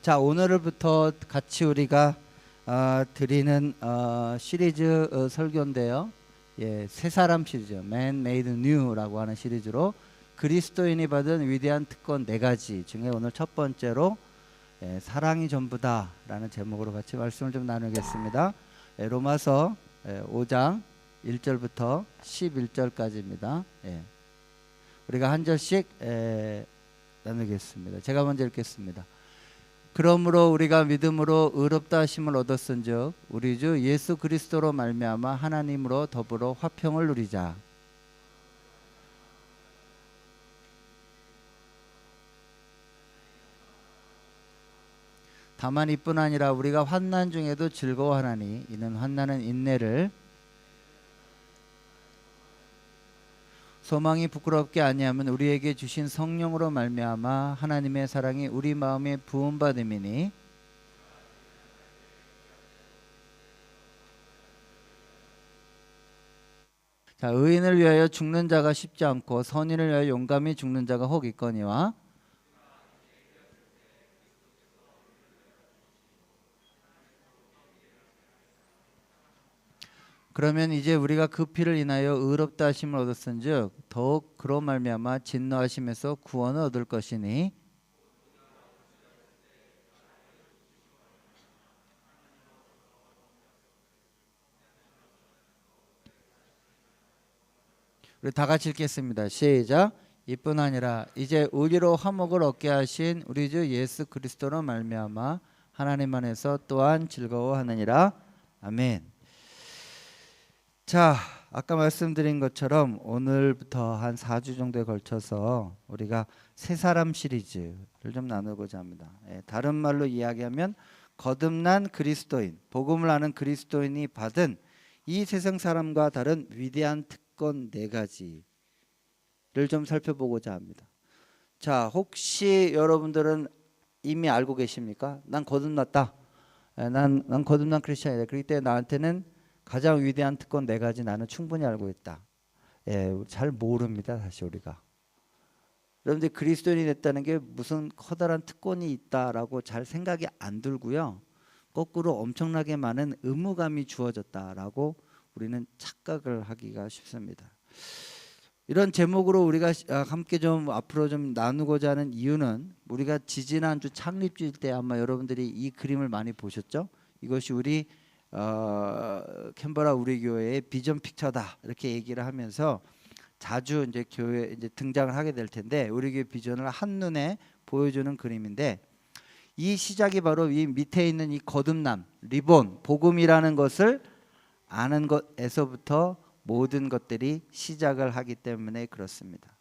자, 오늘부터 같이 우리가 드리는 시리즈 설교인데요. 예, 새 사람 시리즈, Man Made New라고 하는 시리즈로 그리스도인이 받은 위대한 특권 4가지 중에 오늘 첫 번째로 사랑이 전부다라는 제목으로 같이 말씀을 좀 나누겠습니다. 로마서 5장 1절부터 11절까지입니다. 우리가 한 절씩 나누겠습니다. 제가 먼저 읽겠습니다. 그러므로 우리가 믿음으로 의롭다 하심을 얻었은즉 우리 주 예수 그리스도로 말미암아 하나님으로 더불어 화평을 누리자. 다만 이뿐 아니라 우리가 환난 중에도 즐거워하나니 이는 환난은 인내를, 소망이 부끄럽게 아니하면 우리에게 주신 성령으로 말미암아 하나님의 사랑이 우리 마음에 부음받음이니, 자, 의인을 위하여 죽는 자가 쉽지 않고 선인을 위하여 용감히 죽는 자가 혹 있거니와, 그러면 이제 우리가 그 피를 인하여 의롭다 하심을 얻었은즉 더욱 그로 말미암아 진노하심에서 구원을 얻을 것이니, 우리 다 같이 읽겠습니다. 시작. 이뿐 아니라 이제 우리로 화목을 얻게 하신 우리 주 예수 그리스도로 말미암아 하나님 안에서 또한 즐거워하느니라. 아멘. 자, 아까 말씀드린 것처럼 오늘부터 한 4주 정도에 걸쳐서 우리가 새 사람 시리즈를 좀 나누고자 합니다. 다른 말로 이야기하면 거듭난 그리스도인, 복음을 아는 그리스도인이 받은 이 세상 사람과 다른 위대한 특권 4가지를 좀 살펴보고자 합니다. 자, 혹시 여러분들은 이미 알고 계십니까? 난 거듭났다. 난 거듭난 크리스찬이다. 그렇기 때문에 나한테는 가장 위대한 특권 4가지 나는 충분히 알고 있다. 잘 모릅니다, 사실 우리가. 여러분들 그리스도인이 됐다는 게 무슨 커다란 특권이 있다라고 잘 생각이 안 들고요. 거꾸로 엄청나게 많은 의무감이 주어졌다라고 우리는 착각을 하기가 쉽습니다. 이런 제목으로 우리가 함께 좀 앞으로 좀 나누고자 하는 이유는 우리가 지지난주 창립주일 때 아마 여러분들이 이 그림을 많이 보셨죠? 이것이 우리 캔버라 우리 교회의 비전 픽처다 이렇게 얘기를 하면서 자주 이제 교회 이제 등장을 하게 될 텐데, 우리 교회 비전을 한눈에 보여주는 그림인데, 이 시작이 바로 이 밑에 있는 이 거듭남, 리본, 복음이라는 것을 아는 것에서부터 모든 것들이 시작을 하기 때문에 그렇습니다.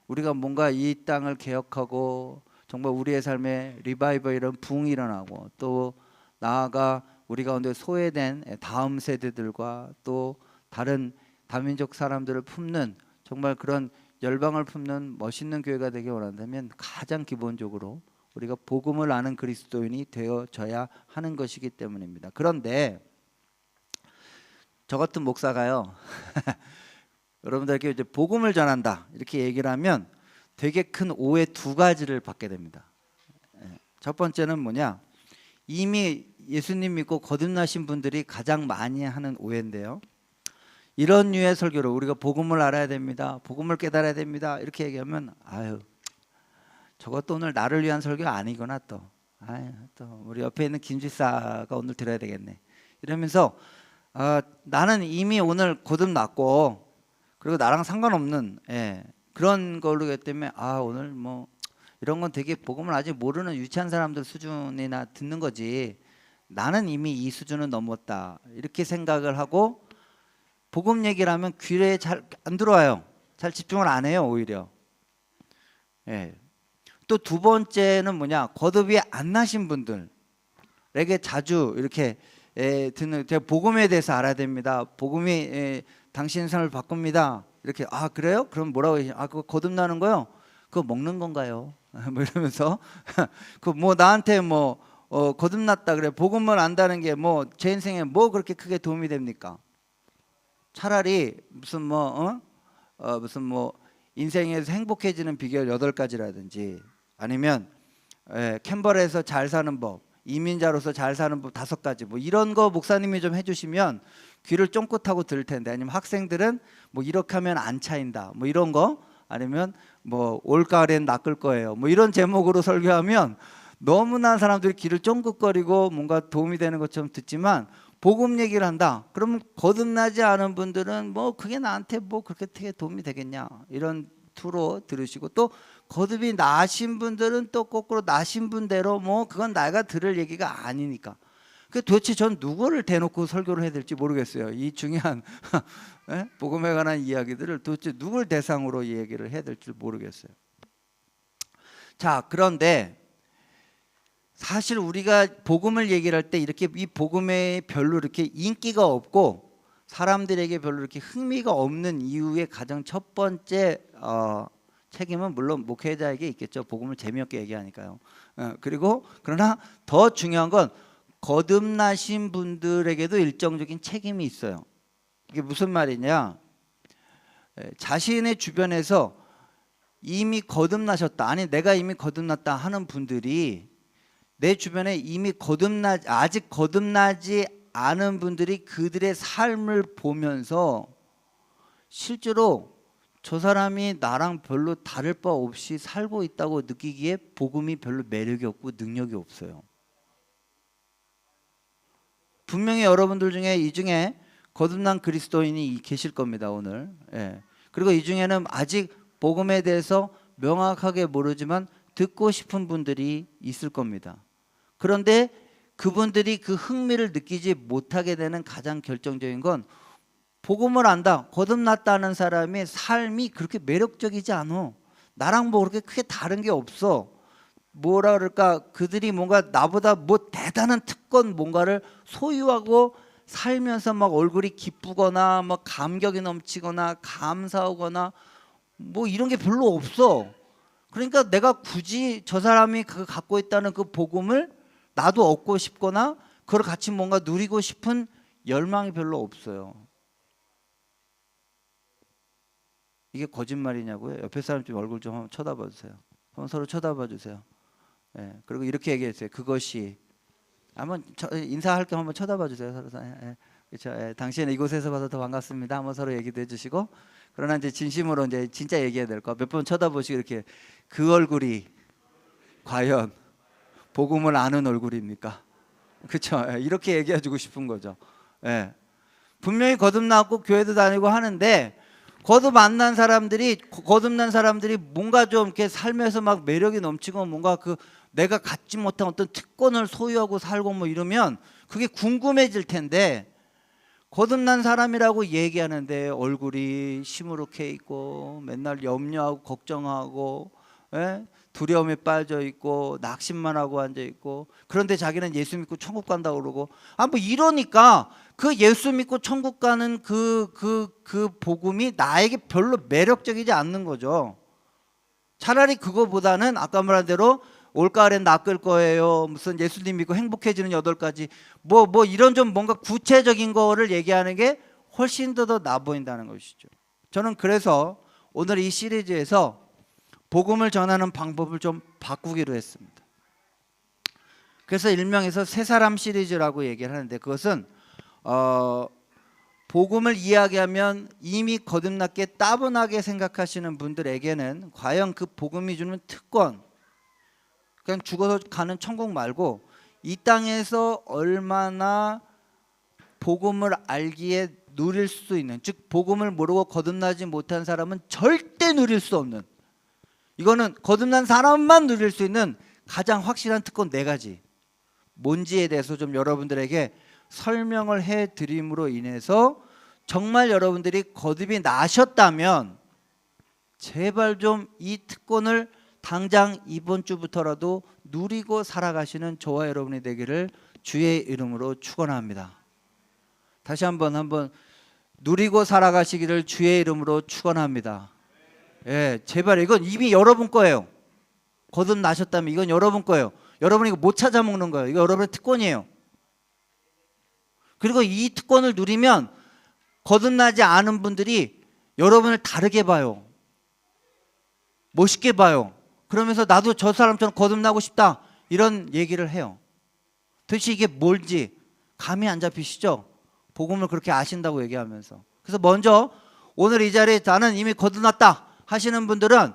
우리가 뭔가 이 땅을 개혁하고 정말 우리의 삶에 리바이벌 이런 부흥이 일어나고, 또 나아가 우리 가운데 소외된 다음 세대들과 또 다른 다민족 사람들을 품는 정말 그런 열방을 품는 멋있는 교회가 되기 원한다면 가장 기본적으로 우리가 복음을 아는 그리스도인이 되어져야 하는 것이기 때문입니다. 그런데 저 같은 목사가요 여러분들에게 이제 복음을 전한다 이렇게 얘기를 하면 되게 큰 오해 2가지를 받게 됩니다. 첫 번째는 뭐냐, 이미 예수님 믿고 거듭나신 분들이 가장 많이 하는 오해인데요, 이런 류의 설교로 우리가 복음을 알아야 됩니다, 복음을 깨달아야 됩니다 이렇게 얘기하면 아유, 저것도 오늘 나를 위한 설교 아니구나, 또 우리 옆에 있는 김지사가 오늘 들어야 되겠네 이러면서 나는 이미 오늘 거듭났고 그리고 나랑 상관없는 그런 걸로 했기 때문에 오늘 뭐 이런 건 되게 복음을 아직 모르는 유치한 사람들 수준이나 듣는 거지, 나는 이미 이 수준은 넘었다 이렇게 생각을 하고 복음 얘기를 하면 귀에 잘 안 들어와요. 잘 집중을 안 해요, 오히려. 또 2번째는 뭐냐, 거듭이 안 나신 분들에게 자주 이렇게 듣는, 제가 복음에 대해서 알아야 됩니다, 복음이 당신 삶을 바꿉니다 이렇게, 그래요? 그럼 뭐라고 해요? 그거 거듭나는 거요? 그거 먹는 건가요? 뭐 이러면서 그 뭐 나한테 뭐 거듭났다 그래, 복음을 안다는 게 뭐 제 인생에 뭐 그렇게 크게 도움이 됩니까? 차라리 무슨 무슨 인생에서 행복해지는 비결 8가지라든지 아니면 캔버라에서 잘 사는 법, 이민자로서 잘 사는 법 5가지 뭐 이런 거 목사님이 좀 해주시면 귀를 쫑긋하고 들을 텐데, 아니면 학생들은 뭐 이렇게 하면 안 차인다 뭐 이런 거, 아니면 뭐 올가을엔 낚을 거예요 뭐 이런 제목으로 설교하면 너무나 사람들이 귀를 쫑긋거리고 뭔가 도움이 되는 것처럼 듣지만, 복음 얘기를 한다 그러면 거듭나지 않은 분들은 뭐 그게 나한테 뭐 그렇게 되게 도움이 되겠냐 이런 투로 들으시고, 또 거듭이 나신 분들은 또 거꾸로 나신 분대로 뭐 그건 내가 들을 얘기가 아니니까. 그 도대체 전 누구를 대놓고 설교를 해야 될지 모르겠어요. 이 중요한 복음에 관한 이야기들을 도대체 누굴 대상으로 이 얘기를 해야 될지 모르겠어요. 자, 그런데 사실 우리가 복음을 얘기를 할 때 이렇게 이 복음에 별로 이렇게 인기가 없고 사람들에게 별로 이렇게 흥미가 없는 이유의 가장 첫 번째 책임은 물론 목회자에게 있겠죠. 복음을 재미없게 얘기하니까요. 그리고 그러나 더 중요한 건 거듭나신 분들에게도 일정적인 책임이 있어요. 이게 무슨 말이냐? 자신의 주변에서 이미 거듭나셨다, 아니 내가 이미 거듭났다 하는 분들이 내 주변에 이미 아직 거듭나지 않은 분들이 그들의 삶을 보면서 실제로 저 사람이 나랑 별로 다를 바 없이 살고 있다고 느끼기에 복음이 별로 매력이 없고 능력이 없어요. 분명히 여러분들 중에 이 중에 거듭난 그리스도인이 계실 겁니다, 오늘. 그리고 이 중에는 아직 복음에 대해서 명확하게 모르지만 듣고 싶은 분들이 있을 겁니다. 그런데 그분들이 그 흥미를 느끼지 못하게 되는 가장 결정적인 건, 복음을 안다, 거듭났다는 사람의 삶이 그렇게 매력적이지 않아. 나랑 뭐 그렇게 크게 다른 게 없어. 뭐라 그럴까, 그들이 뭔가 나보다 뭐 대단한 특권 뭔가를 소유하고 살면서 막 얼굴이 기쁘거나 막 감격이 넘치거나 감사하거나 뭐 이런 게 별로 없어. 그러니까 내가 굳이 저 사람이 그 갖고 있다는 그 복음을 나도 얻고 싶거나 그걸 같이 뭔가 누리고 싶은 열망이 별로 없어요. 이게 거짓말이냐고요? 옆에 사람 좀 얼굴 좀 한번 쳐다봐 주세요. 한번 서로 쳐다봐 주세요. 그리고 이렇게 얘기했어요. 그것이, 한번 인사할 겸 한번 쳐다봐 주세요. 서로. 그렇죠. 당신은 이곳에서 봐서 더 반갑습니다. 한번 서로 얘기도 해주시고. 그러나 이제 진심으로 이제 진짜 얘기해야 될 거. 몇 번 쳐다보시고 이렇게, 그 얼굴이 과연 복음을 아는 얼굴입니까? 그렇죠. 이렇게 얘기해주고 싶은 거죠. 분명히 거듭나고 교회도 다니고 하는데, 거듭난 사람들이 뭔가 좀 이렇게 삶에서 막 매력이 넘치고 뭔가 그 내가 갖지 못한 어떤 특권을 소유하고 살고 뭐 이러면 그게 궁금해질 텐데, 거듭난 사람이라고 얘기하는데 얼굴이 시무룩해 있고 맨날 염려하고 걱정하고 두려움에 빠져 있고 낙심만 하고 앉아 있고, 그런데 자기는 예수 믿고 천국 간다고 그러고, 뭐 이러니까 그 예수 믿고 천국 가는 그 복음이 나에게 별로 매력적이지 않는 거죠. 차라리 그거보다는 아까 말한 대로 올가을엔 낚을 거예요, 무슨 예수님 믿고 행복해지는 8가지 뭐 이런 좀 뭔가 구체적인 거를 얘기하는 게 훨씬 더 나 보인다는 것이죠. 저는 그래서 오늘 이 시리즈에서 복음을 전하는 방법을 좀 바꾸기로 했습니다. 그래서 일명에서 새 사람 시리즈라고 얘기를 하는데, 그것은 복음을 이야기하면 이미 거듭났게 따분하게 생각하시는 분들에게는 과연 그 복음이 주는 특권, 그냥 죽어서 가는 천국 말고 이 땅에서 얼마나 복음을 알기에 누릴 수 있는, 즉 복음을 모르고 거듭나지 못한 사람은 절대 누릴 수 없는, 이거는 거듭난 사람만 누릴 수 있는 가장 확실한 특권 4가지, 뭔지에 대해서 좀 여러분들에게 설명을 해드림으로 인해서 정말 여러분들이 거듭이 나셨다면 제발 좀 이 특권을 당장 이번 주부터라도 누리고 살아가시는 저와 여러분이 되기를 주의 이름으로 축원합니다. 다시 한번 누리고 살아가시기를 주의 이름으로 축원합니다. 제발, 이건 이미 여러분 거예요. 거듭나셨다면 이건 여러분 거예요. 여러분이 이거 못 찾아먹는 거예요. 이거 여러분의 특권이에요. 그리고 이 특권을 누리면 거듭나지 않은 분들이 여러분을 다르게 봐요. 멋있게 봐요. 그러면서 나도 저 사람처럼 거듭나고 싶다 이런 얘기를 해요. 도대체 이게 뭘지 감이 안 잡히시죠? 복음을 그렇게 아신다고 얘기하면서. 그래서 먼저 오늘 이 자리에 나는 이미 거듭났다 하시는 분들은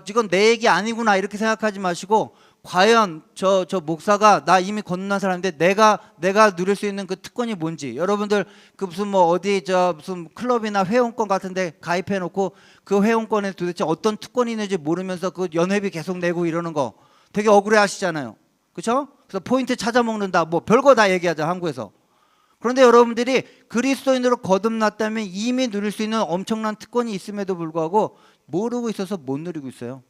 지금 내 얘기 아니구나 이렇게 생각하지 마시고, 과연 저 목사가 나 이미 거듭난 사람인데 내가 누릴 수 있는 그 특권이 뭔지, 여러분들 그 무슨 뭐 어디 무슨 클럽이나 회원권 같은데 가입해 놓고 그 회원권에 도대체 어떤 특권이 있는지 모르면서 그 연회비 계속 내고 이러는 거 되게 억울해 하시잖아요. 그렇죠? 그래서 포인트 찾아 먹는다 뭐 별거 다 얘기하자 한국에서. 그런데 여러분들이 그리스도인으로 거듭났다면 이미 누릴 수 있는 엄청난 특권이 있음에도 불구하고 모르고 있어서 못 누리고 있어요.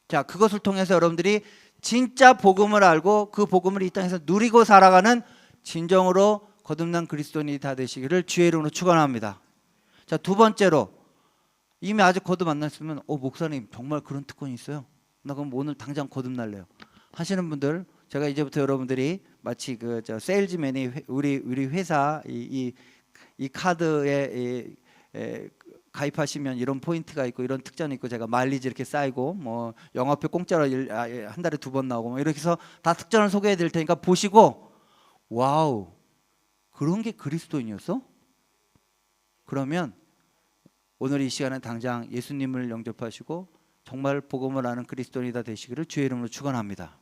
자, 그것을 통해서 여러분들이 진짜 복음을 알고 그 복음을 이 땅에서 누리고 살아가는 진정으로 거듭난 그리스도인이 다 되시기를 주의 이름으로 축원합니다. 자, 두 번째로, 이미 아직 거듭 안 났으면 목사님 정말 그런 특권이 있어요? 나 그럼 오늘 당장 거듭날래요 하시는 분들, 제가 이제부터 여러분들이 마치 세일즈맨이 우리 회사 이 카드에 가입하시면 이런 포인트가 있고 이런 특전이 있고 제가 마일리지 이렇게 쌓이고 뭐 영화표 공짜로 한 달에 2번 나오고 뭐 이렇게 해서 다 특전을 소개해 드릴 테니까 보시고, 와우, 그런 게 그리스도인이었어? 그러면 오늘 이 시간에 당장 예수님을 영접하시고 정말 복음을 아는 그리스도인이다 되시기를 주의 이름으로 축원합니다.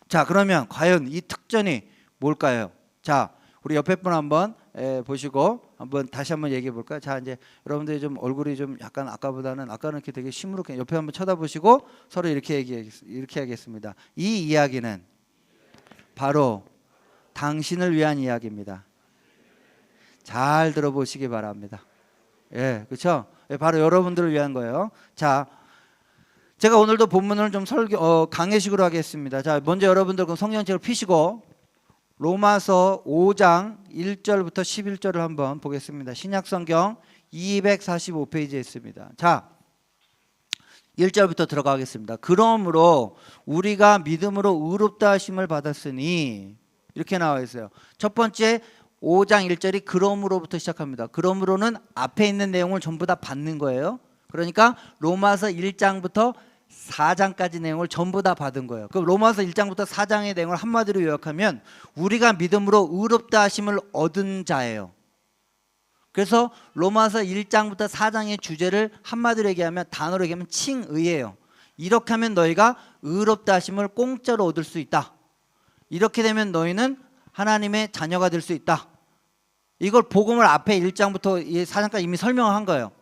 자, 그러면 과연 이 특전이 뭘까요? 자, 우리 옆에 분 한번 보시고 한번 다시 한번 얘기해 볼까요? 자, 이제 여러분들이 좀 얼굴이 좀 약간 아까는 이렇게 되게 시무룩해. 옆에 한번 쳐다보시고 서로 이렇게 하겠습니다. 이 이야기는 바로 당신을 위한 이야기입니다. 잘 들어보시기 바랍니다. 예, 그렇죠? 예, 바로 여러분들을 위한 거예요. 자, 제가 오늘도 본문을 좀 강해식으로 하겠습니다. 자, 먼저 여러분들 그 성경책을 펴시고 로마서 5장 1절부터 11절을 한번 보겠습니다. 신약성경 245페이지에 있습니다. 자, 1절부터 들어가겠습니다. 그러므로 우리가 믿음으로 의롭다 하심을 받았으니, 이렇게 나와 있어요. 첫 번째 5장 1절이 그러므로부터 시작합니다. 그러므로는 앞에 있는 내용을 전부 다 받는 거예요. 그러니까 로마서 1장부터 4장까지 내용을 전부 다 받은 거예요. 그럼 로마서 1장부터 4장의 내용을 한마디로 요약하면 우리가 믿음으로 의롭다 하심을 얻은 자예요. 그래서 로마서 1장부터 4장의 주제를 한마디로 얘기하면, 단어로 얘기하면 칭의예요. 이렇게 하면 너희가 의롭다 하심을 공짜로 얻을 수 있다. 이렇게 되면 너희는 하나님의 자녀가 될 수 있다. 이걸 복음을 앞에 1장부터 4장까지 이미 설명한 거예요.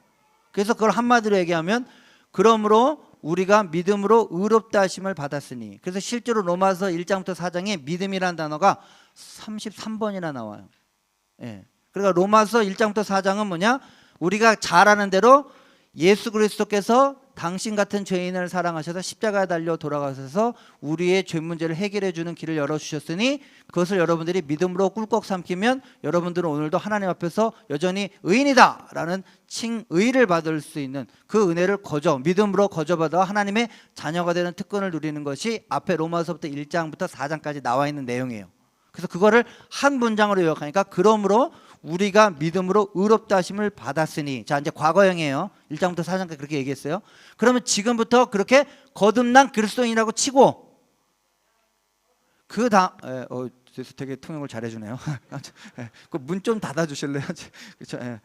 그래서 그걸 한마디로 얘기하면, 그러므로 우리가 믿음으로 의롭다 하심을 받았으니. 그래서 실제로 로마서 1장부터 4장에 믿음이라는 단어가 33번이나 나와요. 예. 그러니까 로마서 1장부터 4장은 뭐냐? 우리가 잘 아는 대로 예수 그리스도께서 당신 같은 죄인을 사랑하셔서 십자가에 달려 돌아가셔서 우리의 죄 문제를 해결해 주는 길을 열어주셨으니, 그것을 여러분들이 믿음으로 꿀꺽 삼키면 여러분들은 오늘도 하나님 앞에서 여전히 의인이다 라는 칭의를 받을 수 있는 그 은혜를 믿음으로 거저받아 하나님의 자녀가 되는 특권을 누리는 것이 앞에 로마서부터 1장부터 4장까지 나와 있는 내용이에요. 그래서 그거를 한 문장으로 요약하니까 그러므로 우리가 믿음으로 의롭다 하심을 받았으니. 자, 이제 과거형이에요. 1장부터 4장까지 그렇게 얘기했어요. 그러면 지금부터 그렇게 거듭난 그리스도인이라고 치고 그 다음 되게 통역을 잘해주네요. 그 문 좀 닫아주실래요? 그렇죠?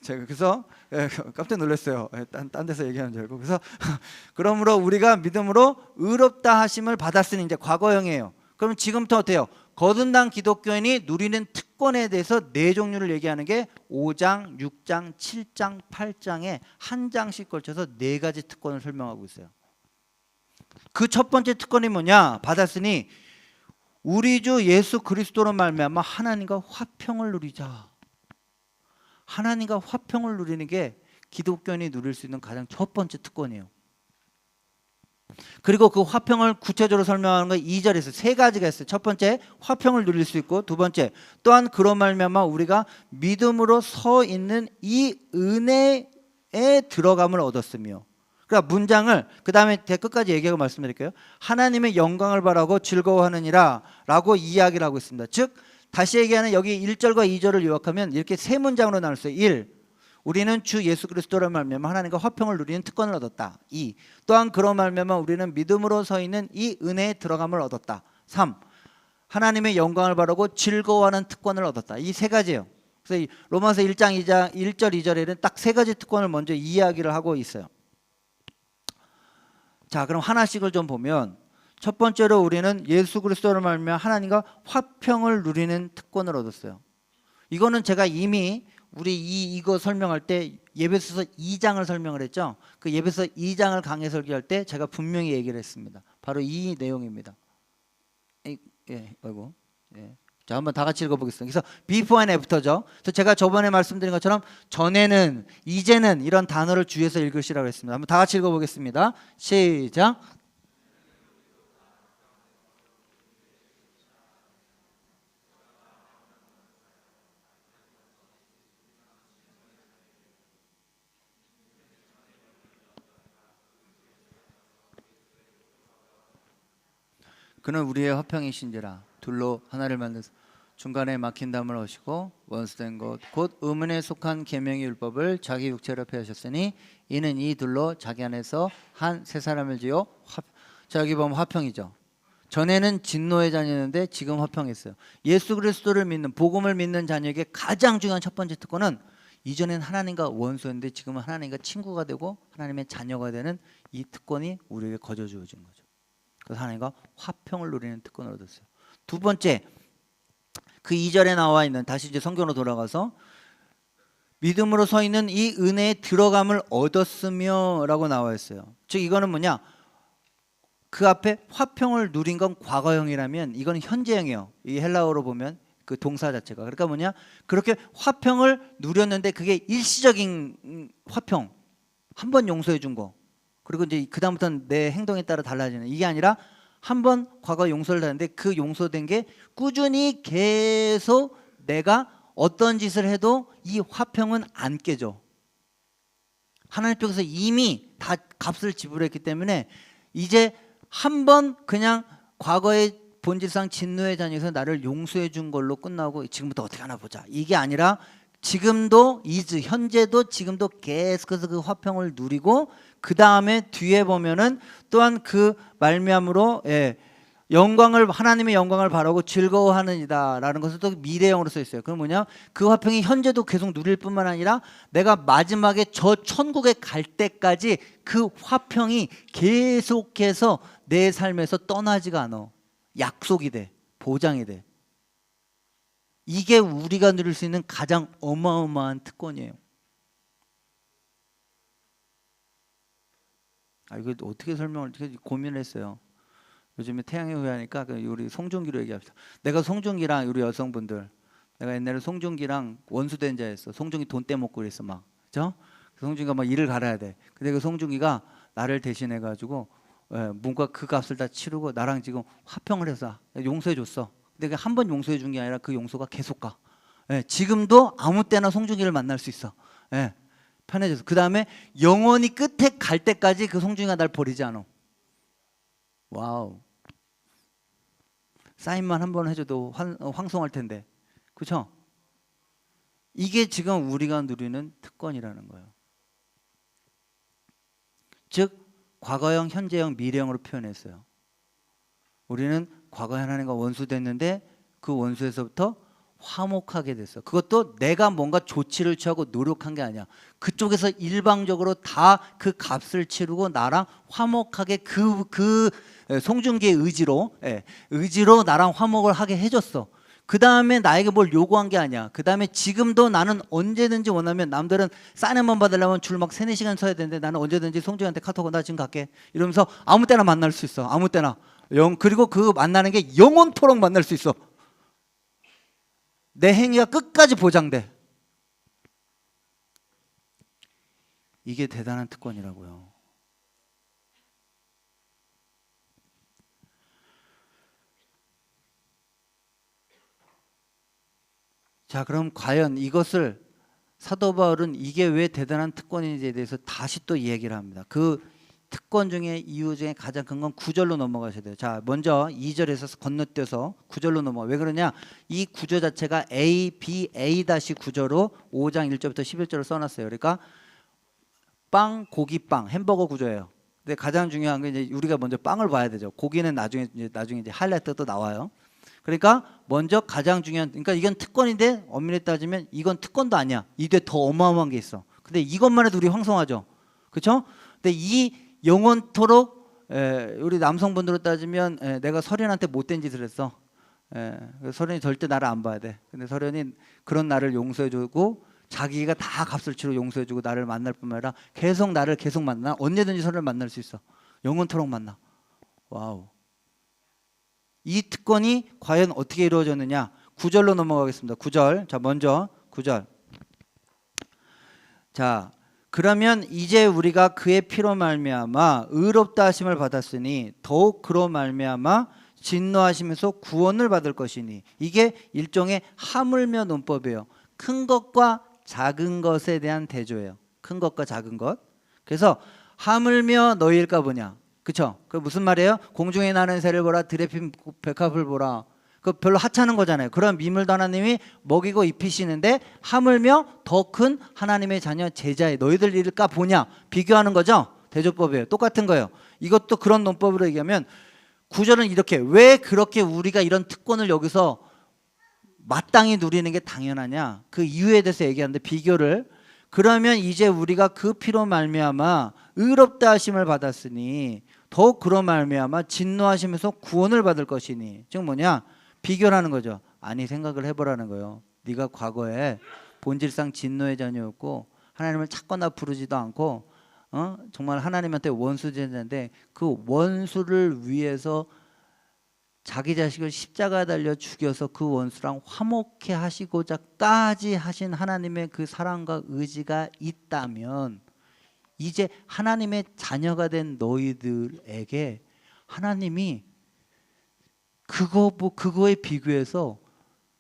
제가 그래서 깜짝 놀랐어요. 딴 데서 얘기하는 줄 알고. 그래서 그러므로 우리가 믿음으로 의롭다 하심을 받았으니, 이제 과거형이에요. 그러면 지금부터 어때요? 거듭난 기독교인이 누리는 특권에 대해서 4종류를 얘기하는 게 5장, 6장, 7장, 8장에 한 장씩 걸쳐서 4가지 특권을 설명하고 있어요. 그 첫 번째 특권이 뭐냐? 받았으니 우리 주 예수 그리스도로 말미암아 하나님과 화평을 누리자. 하나님과 화평을 누리는 게 기독교인이 누릴 수 있는 가장 첫 번째 특권이에요. 그리고 그 화평을 구체적으로 설명하는 건 2절에서 3가지가 있어요. 첫 번째, 화평을 누릴 수 있고, 두 번째, 또한 그런 말미암아 우리가 믿음으로 서 있는 이 은혜에 들어감을 얻었으며. 그러니까 문장을 그 다음에 끝까지 얘기하고 말씀드릴게요. 하나님의 영광을 바라고 즐거워하느니라 라고 이야기를 하고 있습니다. 즉 다시 얘기하는 여기 1절과 2절을 요약하면 이렇게 3문장으로 나눌 수 있어요. 1. 우리는 주 예수 그리스도로 말미암아 하나님과 화평을 누리는 특권을 얻었다. 2. 또한 그로 말미암아 우리는 믿음으로 서 있는 이 은혜에 들어감을 얻었다. 3. 하나님의 영광을 바라고 즐거워하는 특권을 얻었다. 이 세 가지예요. 그래서 이 로마서 1장 2장 1절 2절에는 딱 세 가지 특권을 먼저 이야기를 하고 있어요. 자, 그럼 하나씩을 좀 보면 첫 번째로 우리는 예수 그리스도로 말미암아 하나님과 화평을 누리는 특권을 얻었어요. 이거는 제가 이미 우리 이거 설명할 때 예배소서 2장을 설명을 했죠. 그 예배소서 2장을 강해 설교할 때 제가 분명히 얘기를 했습니다. 바로 이 내용입니다. 아이고. 예. 자, 한번 다 같이 읽어보겠습니다. 그래서 before and after죠. 그래서 제가 저번에 말씀드린 것처럼 전에는, 이제는 이런 단어를 주의해서 읽으시라고 했습니다. 한번 다 같이 읽어보겠습니다. 시작. 그는 우리의 화평이신지라 둘로 하나를 만드사 중간에 막힌 담을 오시고 원수된 것 곧 의문에 속한 계명의 율법을 자기 육체로 폐하셨으니 이는 이 둘로 자기 안에서 한 세 사람을 지어 자, 여기 보면 화평이죠. 전에는 진노의 자녀였는데 지금 화평했어요. 예수 그리스도를 믿는, 복음을 믿는 자녀에게 가장 중요한 첫 번째 특권은 이전엔 하나님과 원수였는데 지금은 하나님과 친구가 되고 하나님의 자녀가 되는 이 특권이 우리에게 거저 주어진 거죠. 그래서 하나님과 화평을 누리는 특권을 얻었어요. 두 번째, 그 2절에 나와 있는, 다시 이제 성경으로 돌아가서 믿음으로 서 있는 이 은혜에 들어감을 얻었으며 라고 나와 있어요. 즉 이거는 뭐냐, 그 앞에 화평을 누린 건 과거형이라면 이건 현재형이에요. 이 헬라어로 보면 그 동사 자체가. 그러니까 뭐냐, 그렇게 화평을 누렸는데 그게 일시적인 화평, 한 번 용서해 준 거, 그리고 이제 그 다음부터는 내 행동에 따라 달라지는, 이게 아니라 한 번 과거 용서를 하는데 그 용서된 게 꾸준히 계속 내가 어떤 짓을 해도 이 화평은 안 깨져. 하나님 쪽에서 이미 다 값을 지불했기 때문에 이제 한 번 그냥 과거의 본질상 진노의 자녀에서 나를 용서해 준 걸로 끝나고 지금부터 어떻게 하나 보자, 이게 아니라 지금도 현재도 지금도 계속해서 그 화평을 누리고, 그 다음에 뒤에 보면은 또한 그 말미암으로 영광을, 하나님의 영광을 바라고 즐거워하는이다라는 것을 또 미래형으로 써 있어요. 그럼 뭐냐, 그 화평이 현재도 계속 누릴 뿐만 아니라 내가 마지막에 저 천국에 갈 때까지 그 화평이 계속해서 내 삶에서 떠나지가 않아. 약속이 돼, 보장이 돼. 이게 우리가 누릴 수 있는 가장 어마어마한 특권이에요. 이거 어떻게 설명을, 어떻게 고민을 했어요. 요즘에 태양의 후예하니까 우리 송중기로 얘기합시다. 내가 송중기랑 우리 여성분들, 내가 옛날에 송중기랑 원수된 자였어. 송중기 돈 떼먹고 그랬어 막, 그죠? 송중기가 막 일을 갈아야 돼. 근데 그 송중기가 나를 대신해 가지고 뭔가 그 값을 다 치르고 나랑 지금 화평을 해서 용서해 줬어. 근데 한 번 용서해 준 게 아니라 그 용서가 계속 가. 지금도 아무 때나 송중기를 만날 수 있어. 편해져서. 그 다음에 영원히 끝에 갈 때까지 그 송중기가 날 버리지 않아. 와우. 사인만 한 번 해줘도 황송할 텐데, 그렇죠? 이게 지금 우리가 누리는 특권이라는 거예요. 즉 과거형, 현재형, 미래형으로 표현했어요. 우리는 과거에 하나님과 원수됐는데 그 원수에서부터 화목하게 됐어. 그것도 내가 뭔가 조치를 취하고 노력한 게 아니야. 그쪽에서 일방적으로 다 그 값을 치르고 나랑 화목하게 그 송중기의 의지로 나랑 화목을 하게 해줬어. 그 다음에 나에게 뭘 요구한 게 아니야. 그 다음에 지금도 나는 언제든지 원하면, 남들은 사인만 받으려면 줄 막 3, 4시간 서야 되는데 나는 언제든지 송중기한테 카톡, 나 지금 갈게 이러면서 아무 때나 만날 수 있어. 아무 때나. 그리고 그 만나는 게 영원토록 만날 수 있어. 내 행위가 끝까지 보장돼. 이게 대단한 특권이라고요. 자, 그럼 과연 이것을 사도 바울은 이게 왜 대단한 특권인지에 대해서 다시 또 얘기를 합니다. 그 특권 중에 이유 중에 가장 큰 건 9절로 넘어가셔야 돼요. 자, 먼저 2절에서 건너뛰어서 9절로 넘어가. 왜 그러냐? 이 구조 자체가 A, B, A-구조로 5장 1절부터 11절을 써놨어요. 그러니까 빵, 고기, 빵, 햄버거 구조예요. 근데 가장 중요한 게 이제 우리가 먼저 빵을 봐야 되죠. 고기는 나중에 이제 하이라이트가 또 나와요. 그러니까 먼저 가장 중요한, 그러니까 이건 특권인데 엄밀히 따지면 이건 특권도 아니야. 이게 더 어마어마한 게 있어. 근데 이것만 해도 우리 황송하죠. 그렇죠? 근데 이 영원토록 우리 남성분들로 따지면 내가 설현한테 못된 짓을 했어. 설현이 절대 나를 안 봐야 돼. 근데 설현이 그런 나를 용서해주고 자기가 다 값을 치르고 용서해주고 나를 만날 뿐만 아니라 계속 나를 계속 만나. 언제든지 설현을 만날 수 있어. 영원토록 만나. 와우. 이 특권이 과연 어떻게 이루어졌느냐? 9절로 넘어가겠습니다. 9절. 자, 먼저 9절. 자, 그러면 이제 우리가 그의 피로 말미암아 의롭다 하심을 받았으니 더욱 그로 말미암아 진노하시면서 구원을 받을 것이니. 이게 일종의 하물며 논법이에요. 큰 것과 작은 것에 대한 대조예요. 큰 것과 작은 것. 그래서 하물며 너희일까 보냐. 그쵸? 그 무슨 말이에요? 공중에 나는 새를 보라, 들에 핀 백합을 보라. 그 별로 하찮은 거잖아요. 그런 미물도 하나님이 먹이고 입히시는데 하물며 더 큰 하나님의 자녀 제자의 너희들 일까 보냐. 비교하는 거죠. 대조법이에요. 똑같은 거예요. 이것도 그런 논법으로 얘기하면 9절은 이렇게, 왜 그렇게 우리가 이런 특권을 여기서 마땅히 누리는 게 당연하냐, 그 이유에 대해서 얘기하는데, 비교를, 그러면 이제 우리가 그 피로 말미암아 의롭다 하심을 받았으니 더욱 그로 말미암아 진노하시면서 구원을 받을 것이니. 즉 뭐냐, 비교를 하는 거죠. 아니, 생각을 해보라는 거예요. 네가 과거에 본질상 진노의 자녀였고 하나님을 찾거나 부르지도 않고 정말 하나님한테 원수제자인데 그 원수를 위해서 자기 자식을 십자가에 달려 죽여서 그 원수랑 화목해 하시고자까지 하신 하나님의 그 사랑과 의지가 있다면, 이제 하나님의 자녀가 된 너희들에게 하나님이 그거에 비교해서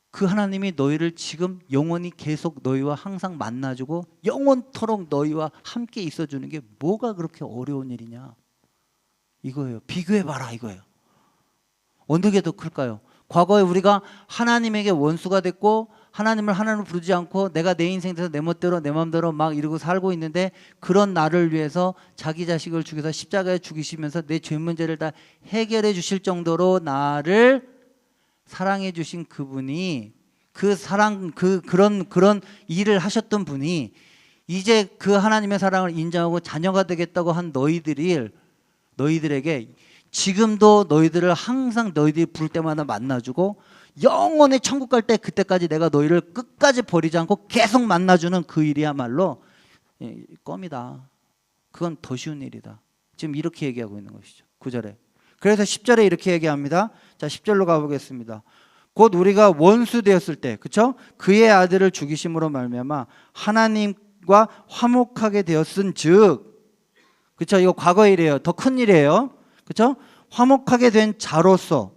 그 하나님이 너희를 지금 영원히 계속 너희와 항상 만나주고 영원토록 너희와 함께 있어주는 게 뭐가 그렇게 어려운 일이냐, 이거예요. 비교해봐라, 이거예요. 어느 게 더 클까요? 과거에 우리가 하나님에게 원수가 됐고 하나님을 부르지 않고 내가 내 인생에서 내 멋대로 내 마음대로 막 이러고 살고 있는데, 그런 나를 위해서 자기 자식을 죽여서 십자가에 죽이시면서 내 죄 문제를 다 해결해 주실 정도로 나를 사랑해 주신 그분이, 그 사랑, 그런 일을 하셨던 분이 이제 그 하나님의 사랑을 인정하고 자녀가 되겠다고 한 너희들에게 지금도 너희들을 항상 너희들이 부를 때마다 만나주고 영원히 천국 갈 때 그때까지 내가 너희를 끝까지 버리지 않고 계속 만나주는 그 일이야말로 껌이다. 그건 더 쉬운 일이다. 지금 이렇게 얘기하고 있는 것이죠. 9절에. 그래서 10절에 이렇게 얘기합니다. 자, 10절로 가보겠습니다. 곧 우리가 원수 되었을 때, 그렇죠? 그의 아들을 죽이심으로 말미암아 하나님과 화목하게 되었은즉, 그렇죠? 이거 과거 일이에요. 더 큰 일이에요. 그렇죠? 화목하게 된 자로서,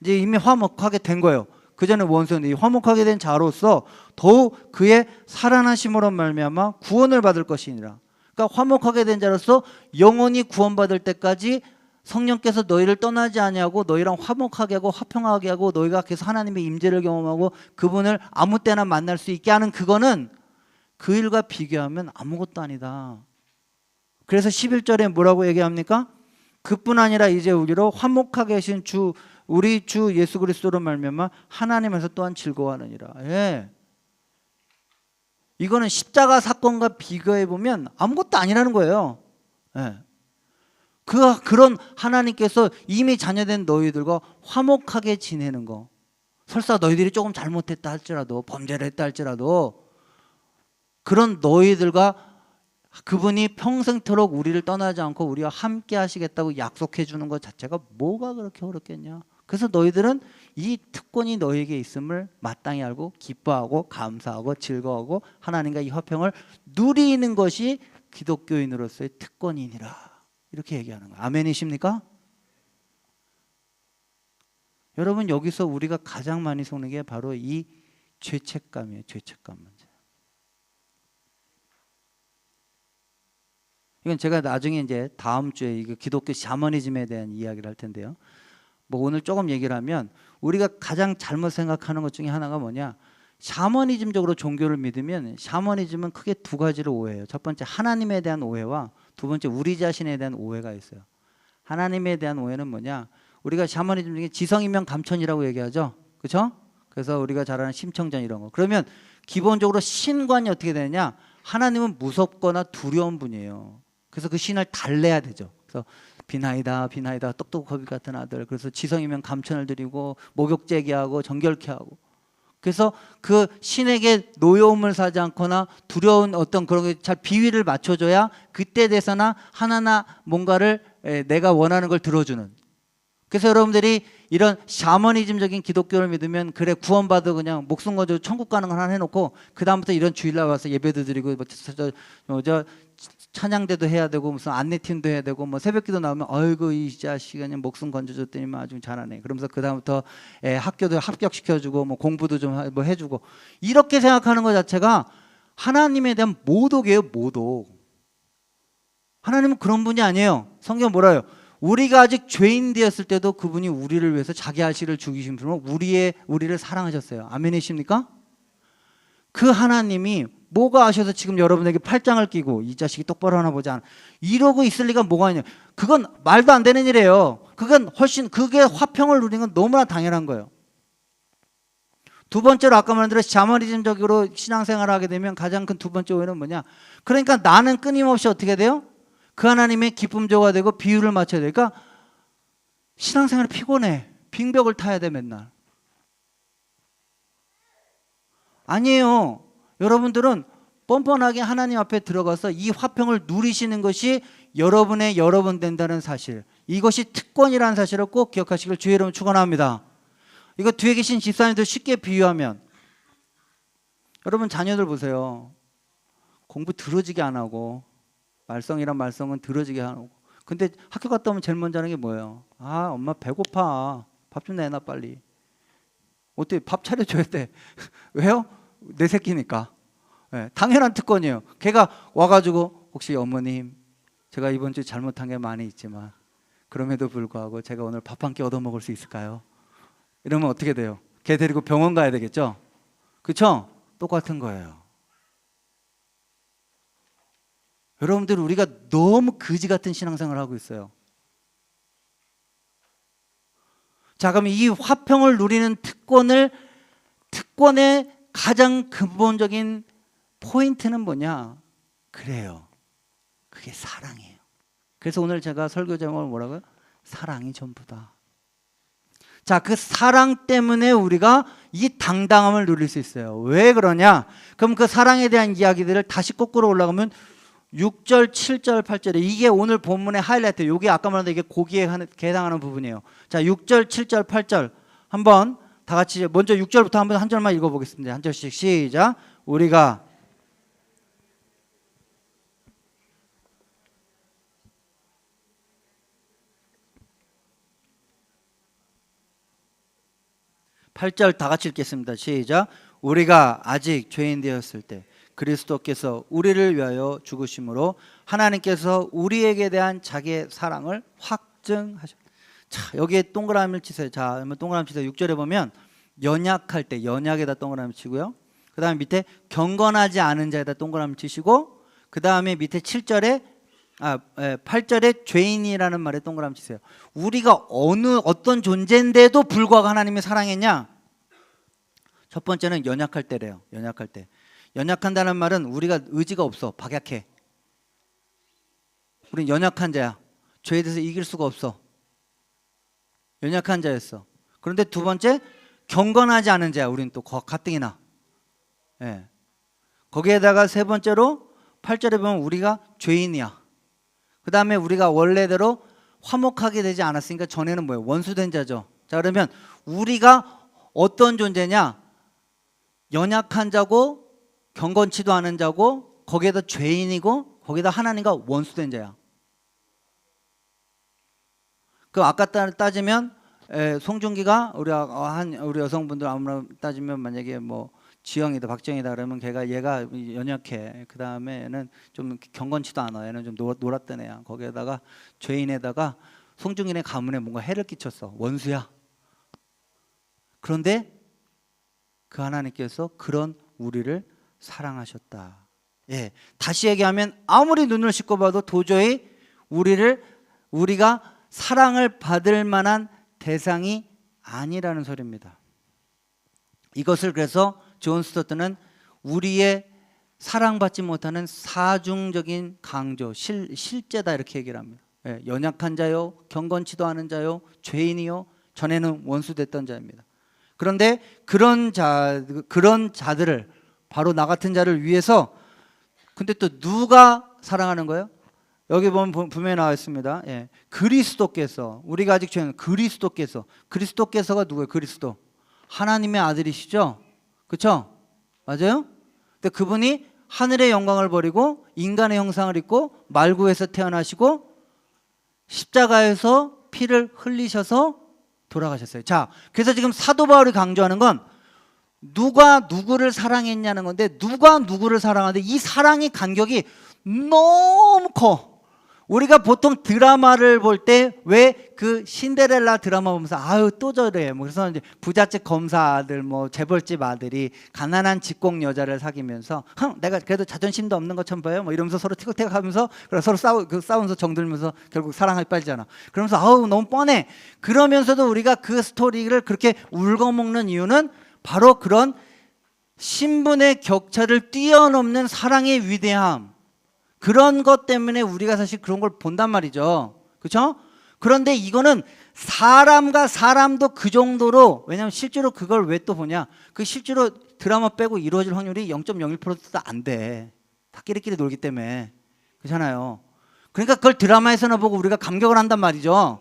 이제 이미 화목하게 된 거예요. 그전에 원수였는데 화목하게 된 자로서 더욱 그의 살아나심으로 말미암아 구원을 받을 것이니라. 그러니까 화목하게 된 자로서 영원히 구원받을 때까지 성령께서 너희를 떠나지 아니하고 너희랑 화목하게 하고 화평하게 하고 너희가 계속 하나님의 임재를 경험하고 그분을 아무 때나 만날 수 있게 하는, 그거는 그 일과 비교하면 아무것도 아니다. 그래서 11절에 뭐라고 얘기합니까? 그뿐 아니라 이제 우리로 화목하게 하신 우리 주 예수 그리스도로 말미암아 하나님에서 또한 즐거워하느니라. 예. 이거는 십자가 사건과 비교해 보면 아무것도 아니라는 거예요. 예. 그런 하나님께서 이미 자녀된 너희들과 화목하게 지내는 거. 설사 너희들이 조금 잘못했다 할지라도, 범죄를 했다 할지라도, 그런 너희들과 그분이 평생토록 우리를 떠나지 않고 우리와 함께 하시겠다고 약속해 주는 것 자체가 뭐가 그렇게 어렵겠냐. 그래서 너희들은 이 특권이 너희에게 있음을 마땅히 알고 기뻐하고 감사하고 즐거워하고 하나님과 이 화평을 누리는 것이 기독교인으로서의 특권이니라. 이렇게 얘기하는 거예요. 아멘이십니까? 여러분, 여기서 우리가 가장 많이 속는 게 바로 이 죄책감이에요. 죄책감 문제. 이건 제가 나중에 이제 다음 주에 이거 기독교 샤머니즘에 대한 이야기를 할 텐데요. 뭐 오늘 조금 얘기를 하면 우리가 가장 잘못 생각하는 것 중에 하나가 뭐냐? 샤머니즘적으로 종교를 믿으면 샤머니즘은 크게 두 가지로 오해해요. 첫 번째 하나님에 대한 오해와 두 번째 우리 자신에 대한 오해가 있어요. 하나님에 대한 오해는 뭐냐? 우리가 샤머니즘 중에 지성이면 감천이라고 얘기하죠. 그렇죠? 그래서 우리가 잘 아는 심청전 이런 거. 그러면 기본적으로 신관이 어떻게 되느냐? 하나님은 무섭거나 두려운 분이에요. 그래서 그 신을 달래야 되죠. 그래서 비나이다 비나이다 똑똑거비 같은 아들. 그래서 지성이면 감천을 드리고 목욕 제기하고 정결케 하고. 그래서 그 신에게 노여움을 사지 않거나 두려운 어떤 그런 게 잘 비위를 맞춰줘야 그때 돼서나 하나나 뭔가를 내가 원하는 걸 들어주는. 그래서 여러분들이 이런 샤머니즘적인 기독교를 믿으면 그래 구원받아 그냥 목숨 걸고 천국 가는 걸 하나 해놓고 그 다음부터 이런 주일날 와서 예배도 드리고 저 찬양대도 해야 되고 무슨 안내팀도 해야 되고 뭐 새벽기도 나오면 아이고 이 자식이 그냥 목숨 건져줬더니만 아주 잘하네. 그러면서 그 다음부터 학교도 합격시켜주고 뭐 공부도 좀 뭐 해주고 이렇게 생각하는 것 자체가 하나님에 대한 모독이에요. 모독. 하나님은 그런 분이 아니에요. 성경 뭐라 해요? 우리가 아직 죄인 되었을 때도 그분이 우리를 위해서 자기 아들을 죽이신 분으로 우리를 사랑하셨어요. 아멘이십니까? 그 하나님이 뭐가 아셔서 지금 여러분에게 팔짱을 끼고 이 자식이 똑바로 하나 보지 않아 이러고 있을 리가 뭐가 있냐. 그건 말도 안 되는 일이에요. 그게 화평을 누리는 건 너무나 당연한 거예요. 두 번째로 아까 말한 대로 샤머니즘적으로 신앙생활을 하게 되면 가장 큰 두 번째 오해는 뭐냐. 그러니까 나는 끊임없이 어떻게 돼요? 그 하나님의 기쁨조가 되고 비유를 맞춰야 되니까 신앙생활이 피곤해. 빙벽을 타야 돼 맨날. 아니에요. 여러분들은 뻔뻔하게 하나님 앞에 들어가서 이 화평을 누리시는 것이 여러분의 여러분 된다는 사실, 이것이 특권이라는 사실을 꼭 기억하시길 주의 이름으로 축원합니다. 이거 뒤에 계신 집사님들 쉽게 비유하면 여러분 자녀들 보세요. 공부 들어지게 안 하고 말썽이란 말썽은 들어지게 하고 근데 학교 갔다 오면 제일 먼저 하는 게 뭐예요? 아 엄마 배고파. 밥 좀 내놔 빨리. 어떻게 밥 차려줘야 돼. 왜요? 내 새끼니까. 네, 당연한 특권이에요. 걔가 와가지고 혹시 어머님 제가 이번 주 잘못한 게 많이 있지만 그럼에도 불구하고 제가 오늘 밥 한 끼 얻어먹을 수 있을까요? 이러면 어떻게 돼요? 걔 데리고 병원 가야 되겠죠? 그렇죠? 똑같은 거예요. 여러분들 우리가 너무 거지 같은 신앙생활을 하고 있어요. 자, 그럼 이 화평을 누리는 특권의 가장 근본적인 포인트는 뭐냐? 그래요. 그게 사랑이에요. 그래서 오늘 제가 설교 제목을 뭐라고요? 사랑이 전부다. 자, 그 사랑 때문에 우리가 이 당당함을 누릴 수 있어요. 왜 그러냐? 그럼 그 사랑에 대한 이야기들을 다시 거꾸로 올라가면 6절, 7절, 8절에 이게 오늘 본문의 하이라이트. 이게 아까 말한 이게 고기에 해당하는 부분이에요. 자, 6절, 7절, 8절 한번 다 같이 먼저 6절부터 한번 한 절만 읽어보겠습니다. 한 절씩 시작. 우리가 8절 다 같이 읽겠습니다. 시작. 우리가 아직 죄인 되었을 때 그리스도께서 우리를 위하여 죽으심으로 하나님께서 우리에게 대한 자기의 사랑을 확증하셨다. 자, 여기에 동그라미를 치세요. 자, 동그라미 치세요. 6절에 보면 연약할 때 연약에다 동그라미 치고요. 그 다음에 밑에 경건하지 않은 자에다 동그라미 치시고 그 다음에 밑에 8절에 죄인이라는 말에 동그라미 치세요. 우리가 어떤 존재인데도 불구하고 하나님이 사랑했냐? 첫 번째는 연약할 때래요. 연약할 때. 연약한다는 말은 우리가 의지가 없어. 박약해. 우린 연약한 자야. 죄에 대해서 이길 수가 없어. 연약한 자였어. 그런데 두 번째, 경건하지 않은 자야. 우린 또 가뜩이나. 예. 거기에다가 세 번째로 8절에 보면 우리가 죄인이야. 그 다음에 우리가 원래대로 화목하게 되지 않았으니까 전에는 뭐예요? 원수된 자죠. 자, 그러면 우리가 어떤 존재냐? 연약한 자고 경건치도 않은 자고 거기에다 죄인이고 거기다 하나님과 원수된 자야. 그 아까 따지면 송중기가 우리 여성분들 아무나 따지면 만약에 뭐 지영이다 박지영이다 그러면 얘가 연약해. 그 다음에는 좀 경건치도 않아. 얘는 좀 놀았던 애야. 거기에다가 죄인에다가 송중인의 가문에 뭔가 해를 끼쳤어. 원수야. 그런데 그 하나님께서 그런 우리를 사랑하셨다. 예, 다시 얘기하면 아무리 눈을 씻고 봐도 도저히 우리가 사랑을 받을 만한 대상이 아니라는 소리입니다. 이것을 그래서 존 스토트는 우리의 사랑받지 못하는 사중적인 강조, 실제다 이렇게 얘기를 합니다. 예, 연약한 자요, 경건치도 않은 자요, 죄인이요, 전에는 원수됐던 자입니다. 그런데 그런 자들을, 바로 나 같은 자를 위해서, 근데 또 누가 사랑하는 거예요? 여기 보면 분명히 나와 있습니다. 예, 그리스도께서, 우리가 아직 죄는 그리스도께서가 누구예요? 그리스도 하나님의 아들이시죠? 그렇죠? 맞아요? 근데 그분이 하늘의 영광을 버리고 인간의 형상을 입고 말구에서 태어나시고 십자가에서 피를 흘리셔서 돌아가셨어요. 자, 그래서 지금 사도 바울이 강조하는 건 누가 누구를 사랑했냐는 건데, 누가 누구를 사랑하는데 이 사랑의 간격이 너무 커. 우리가 보통 드라마를 볼 때 왜 그 신데렐라 드라마 보면서 아유 또 저래, 뭐 그래서 이제 부잣집 검사들, 뭐 재벌집 아들이 가난한 직공 여자를 사귀면서 내가 그래도 자존심도 없는 것처럼 봐요, 뭐 이러면서 서로 티격태격하면서 서로 싸우면서 정들면서 결국 사랑하게 빠지잖아. 그러면서 아우 너무 뻔해. 그러면서도 우리가 그 스토리를 그렇게 울거먹는 이유는 바로 그런 신분의 격차를 뛰어넘는 사랑의 위대함, 그런 것 때문에 우리가 사실 그런 걸 본단 말이죠. 그렇죠? 그런데 이거는 사람과 사람도 그 정도로, 왜냐하면 실제로 그걸 왜 또 보냐, 그 실제로 드라마 빼고 이루어질 확률이 0.01%도 안 돼. 다 끼리끼리 놀기 때문에. 그렇잖아요. 그러니까 그걸 드라마에서나 보고 우리가 감격을 한단 말이죠.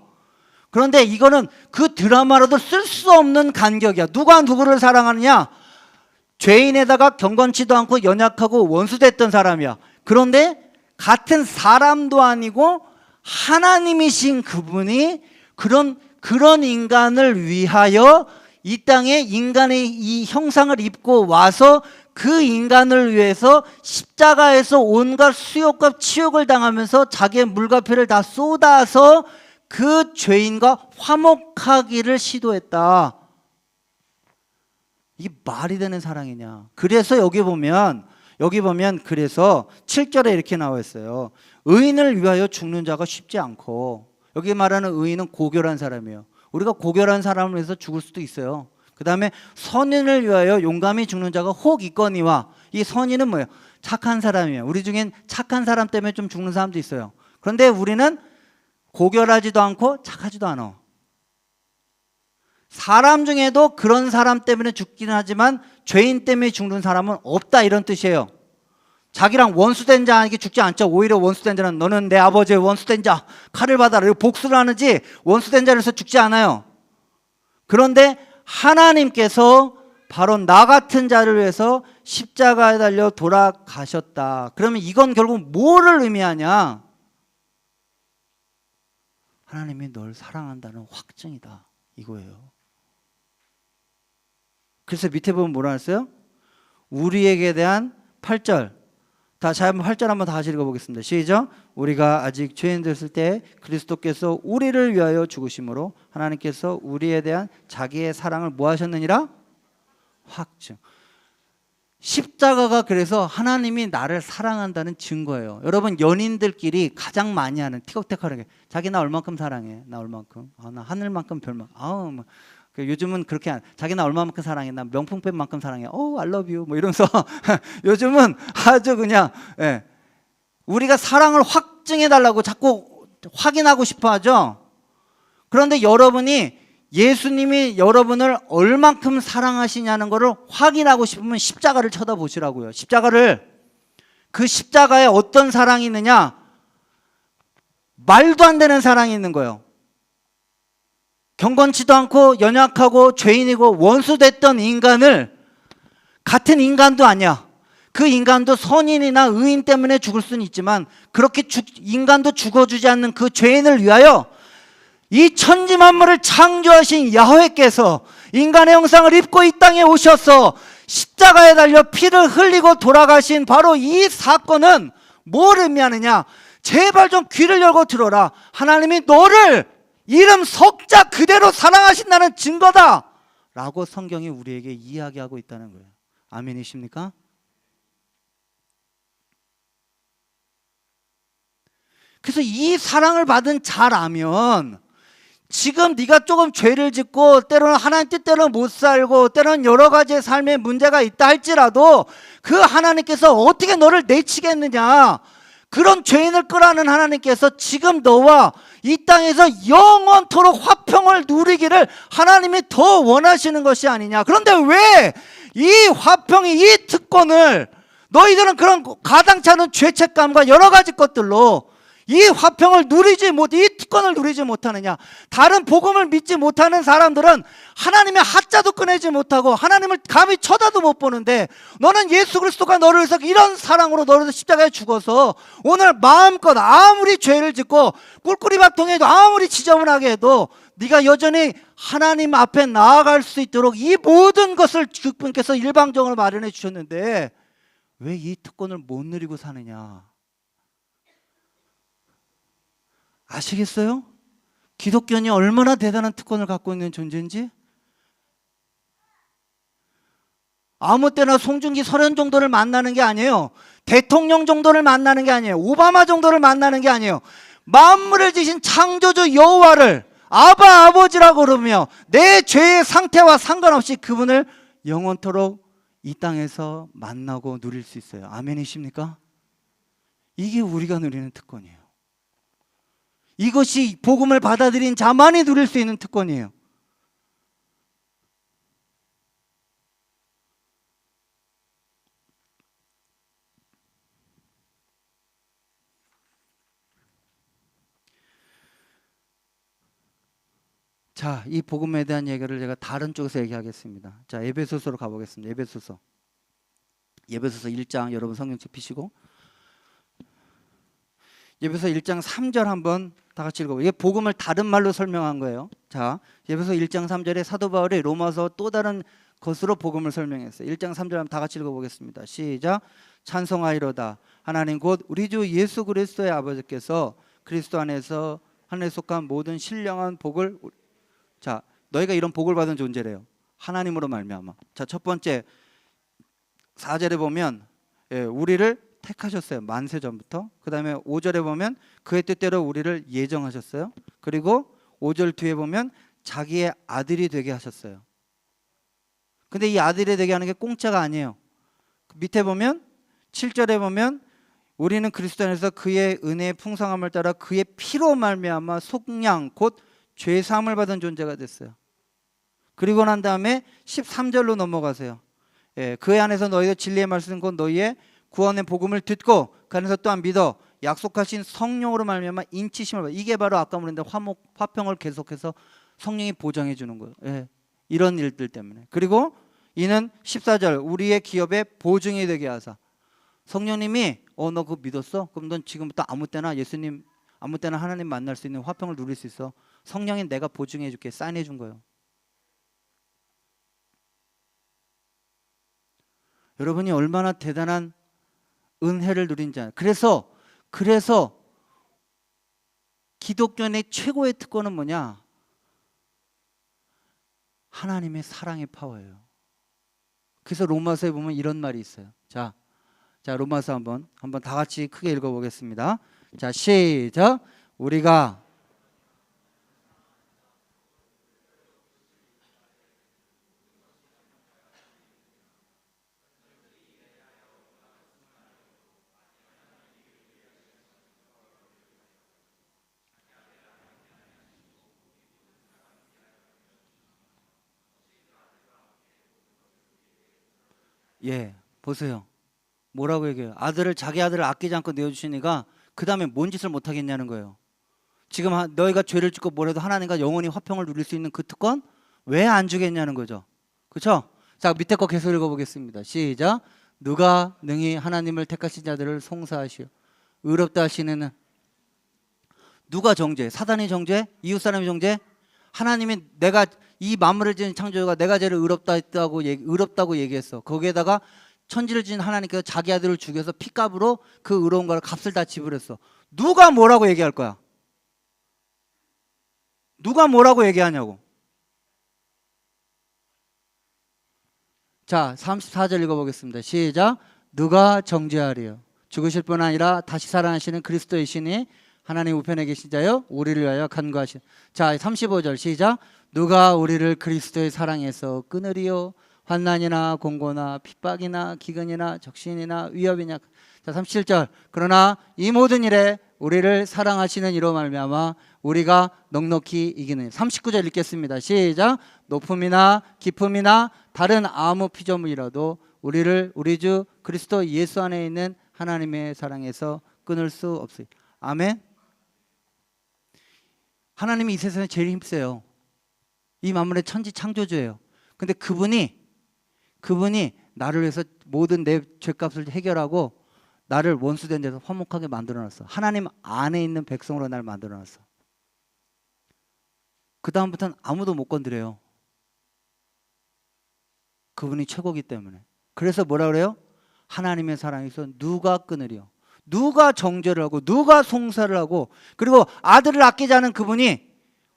그런데 이거는 그 드라마로도 쓸 수 없는 간격이야. 누가 누구를 사랑하느냐? 죄인에다가 경건치도 않고 연약하고 원수됐던 사람이야. 그런데 같은 사람도 아니고 하나님이신 그분이 그런 인간을 위하여 이 땅에 인간의 이 형상을 입고 와서 그 인간을 위해서 십자가에서 온갖 수욕과 치욕을 당하면서 자기의 물과 피를 다 쏟아서 그 죄인과 화목하기를 시도했다. 이게 말이 되는 사랑이냐? 그래서 여기 보면 그래서 7절에 이렇게 나와 있어요. 의인을 위하여 죽는 자가 쉽지 않고, 여기 말하는 의인은 고결한 사람이에요. 우리가 고결한 사람을 위해서 죽을 수도 있어요. 그 다음에 선인을 위하여 용감히 죽는 자가 혹 있거니와, 이 선인은 뭐예요? 착한 사람이에요. 우리 중엔 착한 사람 때문에 좀 죽는 사람도 있어요. 그런데 우리는 고결하지도 않고 착하지도 않아. 사람 중에도 그런 사람 때문에 죽기는 하지만 죄인 때문에 죽는 사람은 없다, 이런 뜻이에요. 자기랑 원수된 자에게 죽지 않죠. 오히려 원수된 자는 너는 내 아버지의 원수된 자, 칼을 받아라, 이거 복수를 하는지 원수된 자로서 죽지 않아요. 그런데 하나님께서 바로 나 같은 자를 위해서 십자가에 달려 돌아가셨다. 그러면 이건 결국 뭐를 의미하냐? 하나님이 널 사랑한다는 확증이다, 이거예요. 그래서 밑에 보면 뭐라 했어요? 우리에게 대한 8절. 다시 한번 8절 한번 다시 읽어보겠습니다. 시작. 우리가 아직 죄인 됐을 때 그리스도께서 우리를 위하여 죽으심으로 하나님께서 우리에 대한 자기의 사랑을 뭐 하셨느니라? 확증. 십자가가 그래서 하나님이 나를 사랑한다는 증거예요. 여러분, 연인들끼리 가장 많이 하는 티격태격하는 게, 자기 나 얼만큼 사랑해? 나 얼만큼? 나 하늘만큼 별만큼. 뭐. 요즘은 그렇게 자기 나 얼마만큼 사랑해? 나 명품백만큼 사랑해. I love you. 뭐 이러면서 요즘은 아주 그냥, 예, 우리가 사랑을 확증해 달라고 자꾸 확인하고 싶어 하죠. 그런데 여러분이 예수님이 여러분을 얼만큼 사랑하시냐는 것을 확인하고 싶으면 십자가를 쳐다보시라고요. 그 십자가에 어떤 사랑이 있느냐? 말도 안 되는 사랑이 있는 거예요. 경건치도 않고 연약하고 죄인이고 원수됐던 인간을, 같은 인간도 아니야. 그 인간도 선인이나 의인 때문에 죽을 수는 있지만 그렇게 인간도 죽어주지 않는 그 죄인을 위하여 이 천지만물을 창조하신 야훼께서 인간의 형상을 입고 이 땅에 오셔서 십자가에 달려 피를 흘리고 돌아가신 바로 이 사건은 뭘 의미하느냐? 제발 좀 귀를 열고 들어라. 하나님이 너를 이름 석자 그대로 사랑하신다는 증거다 라고 성경이 우리에게 이야기하고 있다는 거예요. 아멘이십니까? 그래서 이 사랑을 받은 자라면 지금 네가 조금 죄를 짓고 때로는 하나님 뜻대로 못 살고 때로는 여러 가지의 삶에 문제가 있다 할지라도 그 하나님께서 어떻게 너를 내치겠느냐? 그런 죄인을 끌어안는 하나님께서 지금 너와 이 땅에서 영원토록 화평을 누리기를 하나님이 더 원하시는 것이 아니냐. 그런데 왜 이 화평이, 이 특권을 너희들은 그런 가당치 않은 죄책감과 여러 가지 것들로 이 화평을 누리지 못, 이 특권을 누리지 못하느냐? 다른 복음을 믿지 못하는 사람들은 하나님의 하자도 꺼내지 못하고 하나님을 감히 쳐다도 못 보는데, 너는 예수 그리스도가 너를 위해서 이런 사랑으로 너를 위해서 십자가에 죽어서 오늘 마음껏 아무리 죄를 짓고 꿀꿀이밥통에도 아무리 지저분하게 해도 네가 여전히 하나님 앞에 나아갈 수 있도록 이 모든 것을 주님께서 일방적으로 마련해 주셨는데 왜 이 특권을 못 누리고 사느냐? 아시겠어요? 기독교인이 얼마나 대단한 특권을 갖고 있는 존재인지? 아무 때나 송중기 설현 정도를 만나는 게 아니에요. 대통령 정도를 만나는 게 아니에요. 오바마 정도를 만나는 게 아니에요. 만물을 지신 창조주 여호와를 아바 아버지라고 그러며 내 죄의 상태와 상관없이 그분을 영원토록 이 땅에서 만나고 누릴 수 있어요. 아멘이십니까? 이게 우리가 누리는 특권이에요. 이것이 복음을 받아들인 자만이 누릴 수 있는 특권이에요. 자, 이 복음에 대한 얘기를 제가 다른 쪽에서 얘기하겠습니다. 자, 에베소서로 가보겠습니다. 에베소서 1장, 여러분 성경책 피시고 에베소 1장 3절 한번 다 같이 읽어보세요. 이게 복음을 다른 말로 설명한 거예요. 자, 에베소 1장 3절에 사도 바울이 로마서 또 다른 것으로 복음을 설명했어요. 1장 3절 한번 다 같이 읽어보겠습니다. 시작. 찬송하이로다 하나님 곧 우리 주 예수 그리스도의 아버지께서 그리스도 안에서 하늘에 속한 모든 신령한 복을, 자, 너희가 이런 복을 받은 존재래요. 하나님으로 말미암아. 자, 첫 번째 4절에 보면 우리를 택하셨어요. 만세 전부터. 그 다음에 5절에 보면 그의 뜻대로 우리를 예정하셨어요. 그리고 5절 뒤에 보면 자기의 아들이 되게 하셨어요. 근데 이 아들이 되게 하는 게 공짜가 아니에요. 밑에 보면 7절에 보면 우리는 그리스도 안에서 그의 은혜의 풍성함을 따라 그의 피로 말미암아 속량 곧 죄 사함을 받은 존재가 됐어요. 그리고 난 다음에 13절로 넘어가세요. 그의 안에서 너희가 진리의 말씀 곧 너희의 구원의 복음을 듣고 그 안에서 또한 믿어 약속하신 성령으로 말미암아 인치심을 받아. 이게 바로 아까 말했는데 화평을 계속해서 성령이 보장해 주는 거예요. 이런 일들 때문에. 그리고 이는 14절 우리의 기업의 보증이 되게 하사. 성령님이 너 그거 믿었어? 그럼 넌 지금부터 아무 때나 예수님, 아무 때나 하나님 만날 수 있는 화평을 누릴 수 있어. 성령이 내가 보증해 줄게. 사인해 준 거예요. 여러분이 얼마나 대단한 은혜를 누린지 알아요. 그래서 기독교인의 최고의 특권은 뭐냐? 하나님의 사랑의 파워예요. 그래서 로마서에 보면 이런 말이 있어요. 자, 로마서 한번 다 같이 크게 읽어보겠습니다. 자, 시작. 우리가 보세요. 뭐라고 얘기해요? 자기 아들을 아끼지 않고 내어주시니까 그 다음에 뭔 짓을 못하겠냐는 거예요. 지금 너희가 죄를 짓고 뭐래도 하나님과 영원히 화평을 누릴 수 있는 그 특권 왜 안 주겠냐는 거죠. 그렇죠? 자, 밑에 거 계속 읽어보겠습니다. 시작. 누가 능히 하나님을 택하신 자들을 송사하시오 의롭다 하시는 누가 정죄? 사단이 정죄? 이웃사람이 정죄? 하나님이 내가 이 만물을 지은 창조주가 내가 제일 의롭다고 얘기했어. 거기에다가 천지를 지은 하나님께서 자기 아들을 죽여서 피값으로 그 의로운 걸 값을 다 지불했어. 누가 뭐라고 얘기할 거야? 누가 뭐라고 얘기하냐고. 자, 34절 읽어보겠습니다. 시작. 누가 정죄하리요? 죽으실 뿐 아니라 다시 살아나시는 그리스도이시니 하나님 우편에 계신 자여 우리를 위하여 간구하신. 자, 35절 시작. 누가 우리를 그리스도의 사랑에서 끊으리요? 환난이나 공고나 핍박이나 기근이나 적신이나 위협이냐. 자, 37절. 그러나 이 모든 일에 우리를 사랑하시는 이로 말미암아 우리가 넉넉히 이기는. 39절 읽겠습니다. 시작. 높음이나 깊음이나 다른 아무 피조물이라도 우리를 우리 주 그리스도 예수 안에 있는 하나님의 사랑에서 끊을 수 없어요. 아멘. 하나님이 이 세상에 제일 힘세요. 이 만물의 천지 창조주예요. 근데 그분이 나를 위해서 모든 내 죄값을 해결하고 나를 원수된 데서 화목하게 만들어놨어. 하나님 안에 있는 백성으로 날 만들어놨어. 그 다음부터는 아무도 못 건드려요. 그분이 최고기 때문에. 그래서 뭐라 그래요? 하나님의 사랑에서 누가 끊으리요? 누가 정죄를 하고 누가 송사를 하고, 그리고 아들을 아끼지 않은 그분이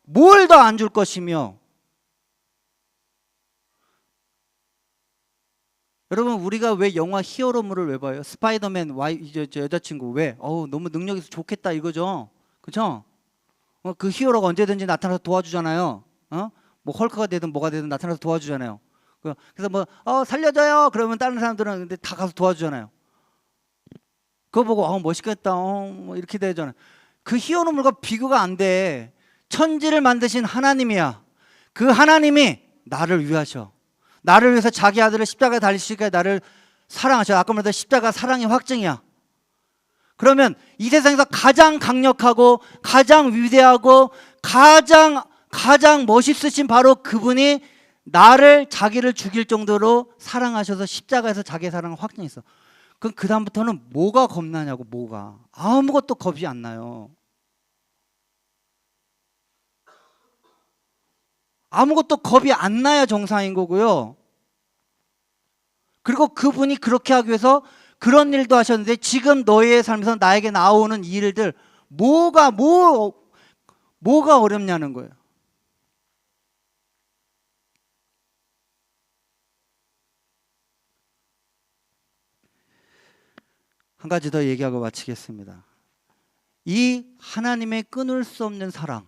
뭘 더 안 줄 것이며. 여러분, 우리가 왜 영화 히어로물을 왜 봐요? 스파이더맨 여자친구 왜? 너무 능력 있어 좋겠다 이거죠. 그렇죠? 그 히어로가 언제든지 나타나서 도와주잖아요. 뭐 헐크가 되든 뭐가 되든 나타나서 도와주잖아요. 그래서 뭐 살려줘요 그러면 다른 사람들은 근데 다 가서 도와주잖아요. 그거 보고 멋있겠다 뭐 이렇게 되잖아요. 그 히어로물과 비교가 안 돼. 천지를 만드신 하나님이야. 그 하나님이 나를 위하셔. 나를 위해서 자기 아들을 십자가에 달리시기까지 나를 사랑하셔. 아까 말했던 십자가 사랑의 확증이야. 그러면 이 세상에서 가장 강력하고 가장 위대하고 가장 멋있으신 바로 그분이 나를 자기를 죽일 정도로 사랑하셔서 십자가에서 자기의 사랑을 확증했어. 그럼 그 다음부터는 뭐가 겁나냐고. 뭐가 아무것도 겁이 안 나요. 아무것도 겁이 안 나야 정상인 거고요. 그리고 그분이 그렇게 하기 위해서 그런 일도 하셨는데 지금 너의 삶에서 나에게 나오는 일들 뭐가 어렵냐는 거예요. 한 가지 더 얘기하고 마치겠습니다. 이 하나님의 끊을 수 없는 사랑,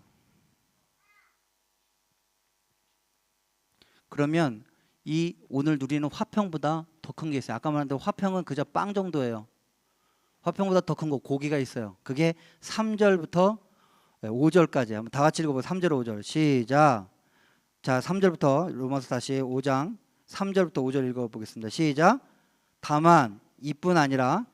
그러면 이 오늘 누리는 화평보다 더 큰 게 있어요. 아까 말한 대로 화평은 그저 빵 정도예요. 화평보다 더 큰 거 고기가 있어요. 그게 3절부터 5절까지 한번 다 같이 읽어보세요. 3절 5절 시작. 자, 3절부터 로마서 다시 5장 3절부터 5절 읽어보겠습니다. 시작. 다만 이뿐 아니라,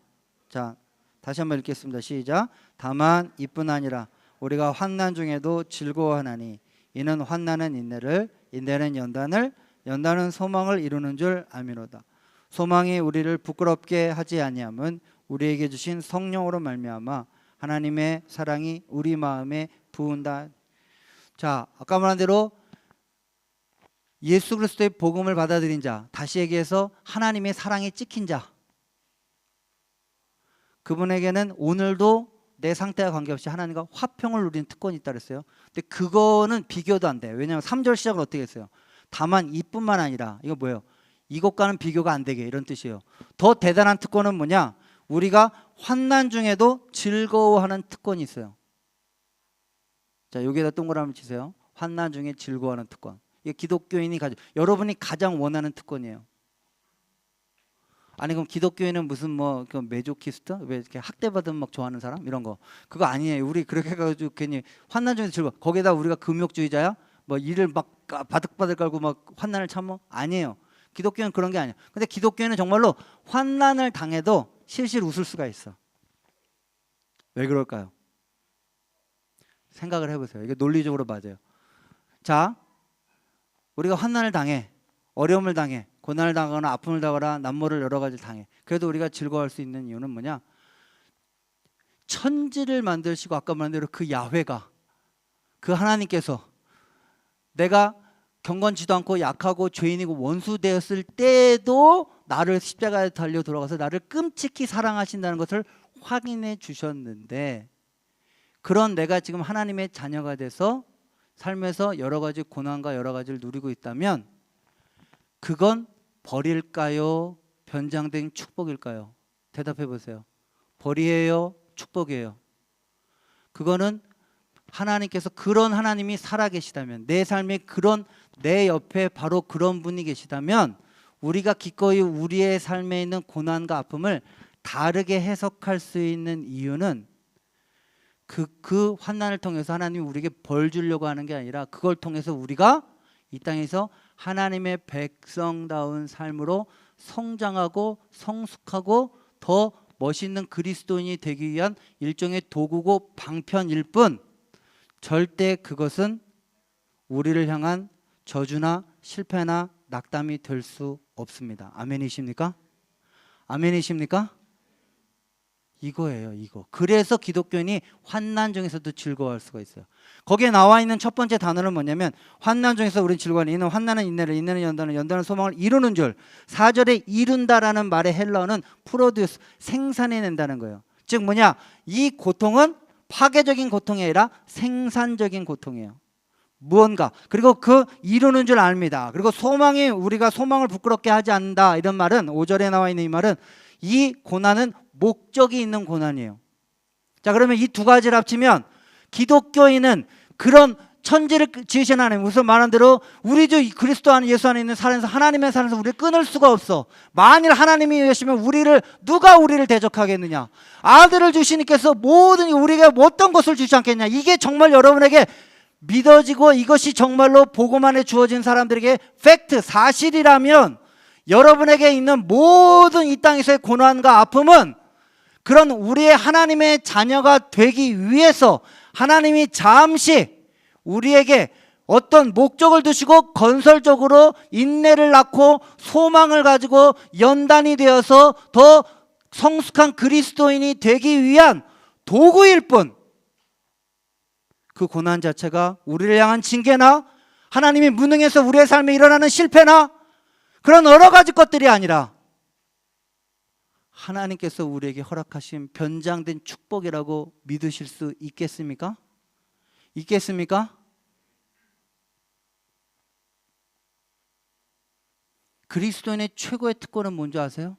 자 다시 한번 읽겠습니다. 시작. 다만 이뿐 아니라 우리가 환난 중에도 즐거워하나니 이는 환난은 인내를, 인내는 연단을, 연단은 소망을 이루는 줄 아미로다. 소망이 우리를 부끄럽게 하지 아니함은 우리에게 주신 성령으로 말미암아 하나님의 사랑이 우리 마음에 부은다. 자, 아까 말한 대로 예수 그리스도의 복음을 받아들인 자, 다시 얘기해서 하나님의 사랑에 찍힌 자, 그분에게는 오늘도 내 상태와 관계없이 하나님과 화평을 누리는 특권이 있다 그랬어요. 근데 그거는 비교도 안 돼요. 왜냐하면 3절 시작을 어떻게 했어요? 다만 이뿐만 아니라, 이거 뭐예요? 이것과는 비교가 안 되게, 이런 뜻이에요. 더 대단한 특권은 뭐냐? 우리가 환난 중에도 즐거워하는 특권이 있어요. 자, 여기에다 동그라미 치세요. 환난 중에 즐거워하는 특권. 이게 기독교인이 여러분이 가장 원하는 특권이에요. 아니 그럼 기독교인은 무슨 그 메조키스트? 왜 이렇게 학대받으면 막 좋아하는 사람? 이런 거. 그거 아니에요. 우리 그렇게 해가지고 괜히 환난 중에 즐거워. 거기에다 우리가 금욕주의자야? 뭐 일을 막 바득바득 깔고 막 환난을 참어? 아니에요. 기독교는 그런 게 아니에요. 근데 기독교는 정말로 환난을 당해도 실실 웃을 수가 있어. 왜 그럴까요? 생각을 해보세요. 이게 논리적으로 맞아요. 자, 우리가 환난을 당해, 어려움을 당해, 고난을 당하거나 아픔을 당하거나 남모를 여러 가지를 당해. 그래도 우리가 즐거워할 수 있는 이유는 뭐냐? 천지를 만드시고 아까 말한 대로 그 야훼가, 그 하나님께서 내가 경건치도 않고 약하고 죄인이고 원수 되었을 때도 나를 십자가에 달려 돌아가서 나를 끔찍히 사랑하신다는 것을 확인해 주셨는데, 그런 내가 지금 하나님의 자녀가 돼서 삶에서 여러 가지 고난과 여러 가지를 누리고 있다면 그건 벌일까요? 변장된 축복일까요? 대답해 보세요. 벌이에요? 축복이에요? 그거는 하나님께서, 그런 하나님이 살아계시다면, 내 삶에 그런, 내 옆에 바로 그런 분이 계시다면 우리가 기꺼이 우리의 삶에 있는 고난과 아픔을 다르게 해석할 수 있는 이유는 그 환난을 통해서 하나님이 우리에게 벌 주려고 하는 게 아니라 그걸 통해서 우리가 이 땅에서 하나님의 백성다운 삶으로 성장하고 성숙하고 더 멋있는 그리스도인이 되기 위한 일종의 도구고 방편일 뿐, 절대 그것은 우리를 향한 저주나 실패나 낙담이 될 수 없습니다. 아멘이십니까? 아멘이십니까? 이거예요, 이거. 그래서 기독교인이 환난 중에서도 즐거워할 수가 있어요. 거기에 나와 있는 첫 번째 단어는 뭐냐면, 환난 중에서 우리는 즐거워하는 이는 환난은 인내를, 인내는 연단을, 연단은 소망을 이루는 줄. 4절에 이룬다라는 말의 헬라어는 프로듀스, 생산해낸다는 거예요. 즉 뭐냐, 이 고통은 파괴적인 고통이 아니라 생산적인 고통이에요. 무언가, 그리고 그 이루는 줄 압니다. 그리고 소망이, 우리가 소망을 부끄럽게 하지 않는다, 이런 말은, 5절에 나와 있는 이 말은 이 고난은 목적이 있는 고난이에요. 자, 그러면 이 두 가지를 합치면 기독교인은 그런 천지를 지으신 하나님, 우선 말한 대로 우리도 그리스도 안에, 예수 안에 있는 사랑에서, 하나님의 사랑에서 우리를 끊을 수가 없어. 만일 하나님이 계시면 누가 우리를 대적하겠느냐. 아들을 주시니께서 모든, 우리가 어떤 것을 주지 않겠냐. 이게 정말 여러분에게 믿어지고 이것이 정말로 복음안에 주어진 사람들에게 팩트, 사실이라면 여러분에게 있는 모든 이 땅에서의 고난과 아픔은 그런 우리의 하나님의 자녀가 되기 위해서 하나님이 잠시 우리에게 어떤 목적을 두시고 건설적으로 인내를 낳고 소망을 가지고 연단이 되어서 더 성숙한 그리스도인이 되기 위한 도구일 뿐, 그 고난 자체가 우리를 향한 징계나 하나님이 무능해서 우리의 삶에 일어나는 실패나 그런 여러 가지 것들이 아니라 하나님께서 우리에게 허락하신 변장된 축복이라고 믿으실 수 있겠습니까? 있겠습니까? 그리스도인의 최고의 특권은 뭔지 아세요?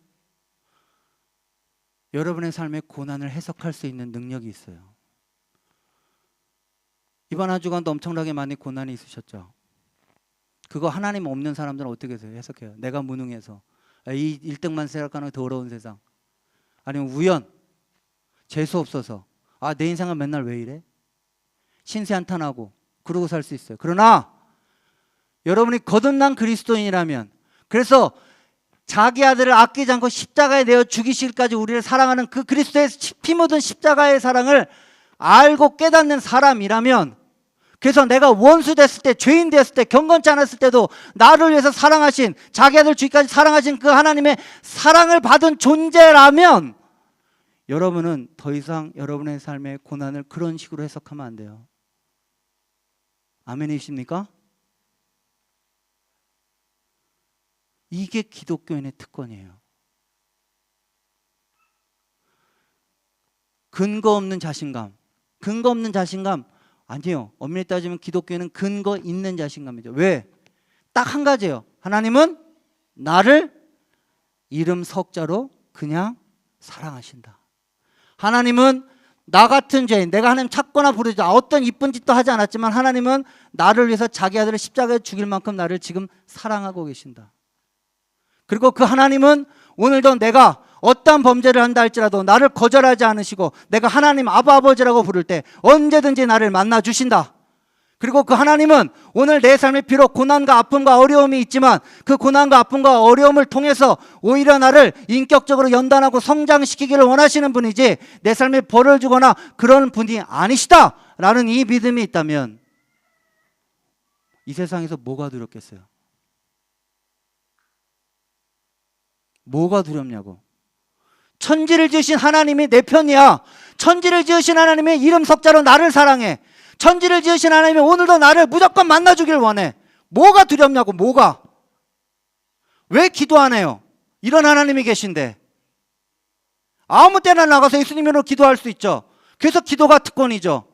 여러분의 삶의 고난을 해석할 수 있는 능력이 있어요. 이번 한 주간도 엄청나게 많이 고난이 있으셨죠? 그거 하나님 없는 사람들은 어떻게 해석해요? 내가 무능해서, 이 1등만 생각하는 더러운 세상, 아니면 우연, 재수 없어서, 내 인생은 맨날 왜 이래? 신세 한탄하고 그러고 살 수 있어요. 그러나 여러분이 거듭난 그리스도인이라면, 그래서 자기 아들을 아끼지 않고 십자가에 내어 죽이실까지 우리를 사랑하는 그 그리스도의 피 묻은 십자가의 사랑을 알고 깨닫는 사람이라면, 그래서 내가 원수 됐을 때, 죄인 됐을 때, 경건치 않았을 때도 나를 위해서 사랑하신, 자기 아들 주기까지 사랑하신 그 하나님의 사랑을 받은 존재라면 여러분은 더 이상 여러분의 삶의 고난을 그런 식으로 해석하면 안 돼요. 아멘이십니까? 이게 기독교인의 특권이에요. 근거 없는 자신감. 근거 없는 자신감 아니에요. 엄밀히 따지면 기독교인은 근거 있는 자신감이죠. 왜? 딱 한 가지예요. 하나님은 나를 이름 석자로 그냥 사랑하신다. 하나님은 나 같은 죄인, 내가 하나님 찾거나 부르지, 어떤 이쁜 짓도 하지 않았지만 하나님은 나를 위해서 자기 아들을 십자가에 죽일 만큼 나를 지금 사랑하고 계신다. 그리고 그 하나님은 오늘도 내가 어떠한 범죄를 한다 할지라도 나를 거절하지 않으시고 내가 하나님 아버지라고 부를 때 언제든지 나를 만나 주신다. 그리고 그 하나님은 오늘 내 삶에 비록 고난과 아픔과 어려움이 있지만 그 고난과 아픔과 어려움을 통해서 오히려 나를 인격적으로 연단하고 성장시키기를 원하시는 분이지 내 삶에 벌을 주거나 그런 분이 아니시다라는 이 믿음이 있다면 이 세상에서 뭐가 두렵겠어요? 뭐가 두렵냐고. 천지를 지으신 하나님이 내 편이야. 천지를 지으신 하나님의 이름 석자로 나를 사랑해. 천지를 지으신 하나님이 오늘도 나를 무조건 만나주길 원해. 뭐가 두렵냐고. 뭐가? 왜 기도 안 해요? 이런 하나님이 계신데. 아무 때나 나가서 예수님으로 기도할 수 있죠. 그래서 기도가 특권이죠.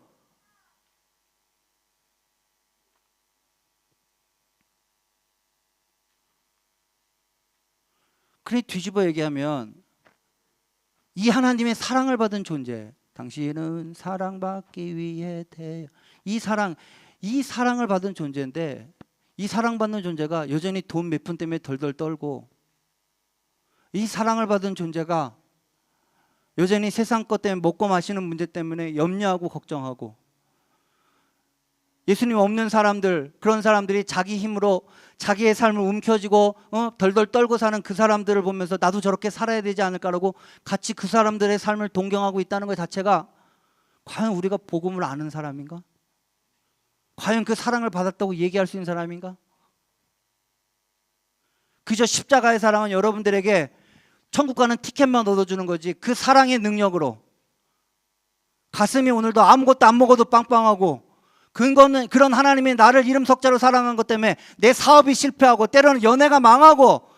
그래 뒤집어 얘기하면 이 하나님의 사랑을 받은 존재, 당신은 사랑받기 위해 태어, 이 사랑을 받은 존재인데, 이 사랑받는 존재가 여전히 돈 몇 푼 때문에 덜덜 떨고, 이 사랑을 받은 존재가 여전히 세상 것 때문에 먹고 마시는 문제 때문에 염려하고 걱정하고, 예수님 없는 사람들, 그런 사람들이 자기 힘으로 자기의 삶을 움켜쥐고 덜덜 떨고 사는 그 사람들을 보면서 나도 저렇게 살아야 되지 않을까라고 같이 그 사람들의 삶을 동경하고 있다는 것 자체가 과연 우리가 복음을 아는 사람인가? 과연 그 사랑을 받았다고 얘기할 수 있는 사람인가? 그저 십자가의 사랑은 여러분들에게 천국 가는 티켓만 얻어주는 거지, 그 사랑의 능력으로 가슴이 오늘도 아무것도 안 먹어도 빵빵하고, 그거는 그런 하나님이 나를 이름 석자로 사랑한 것 때문에 내 사업이 실패하고 때로는 연애가 망하고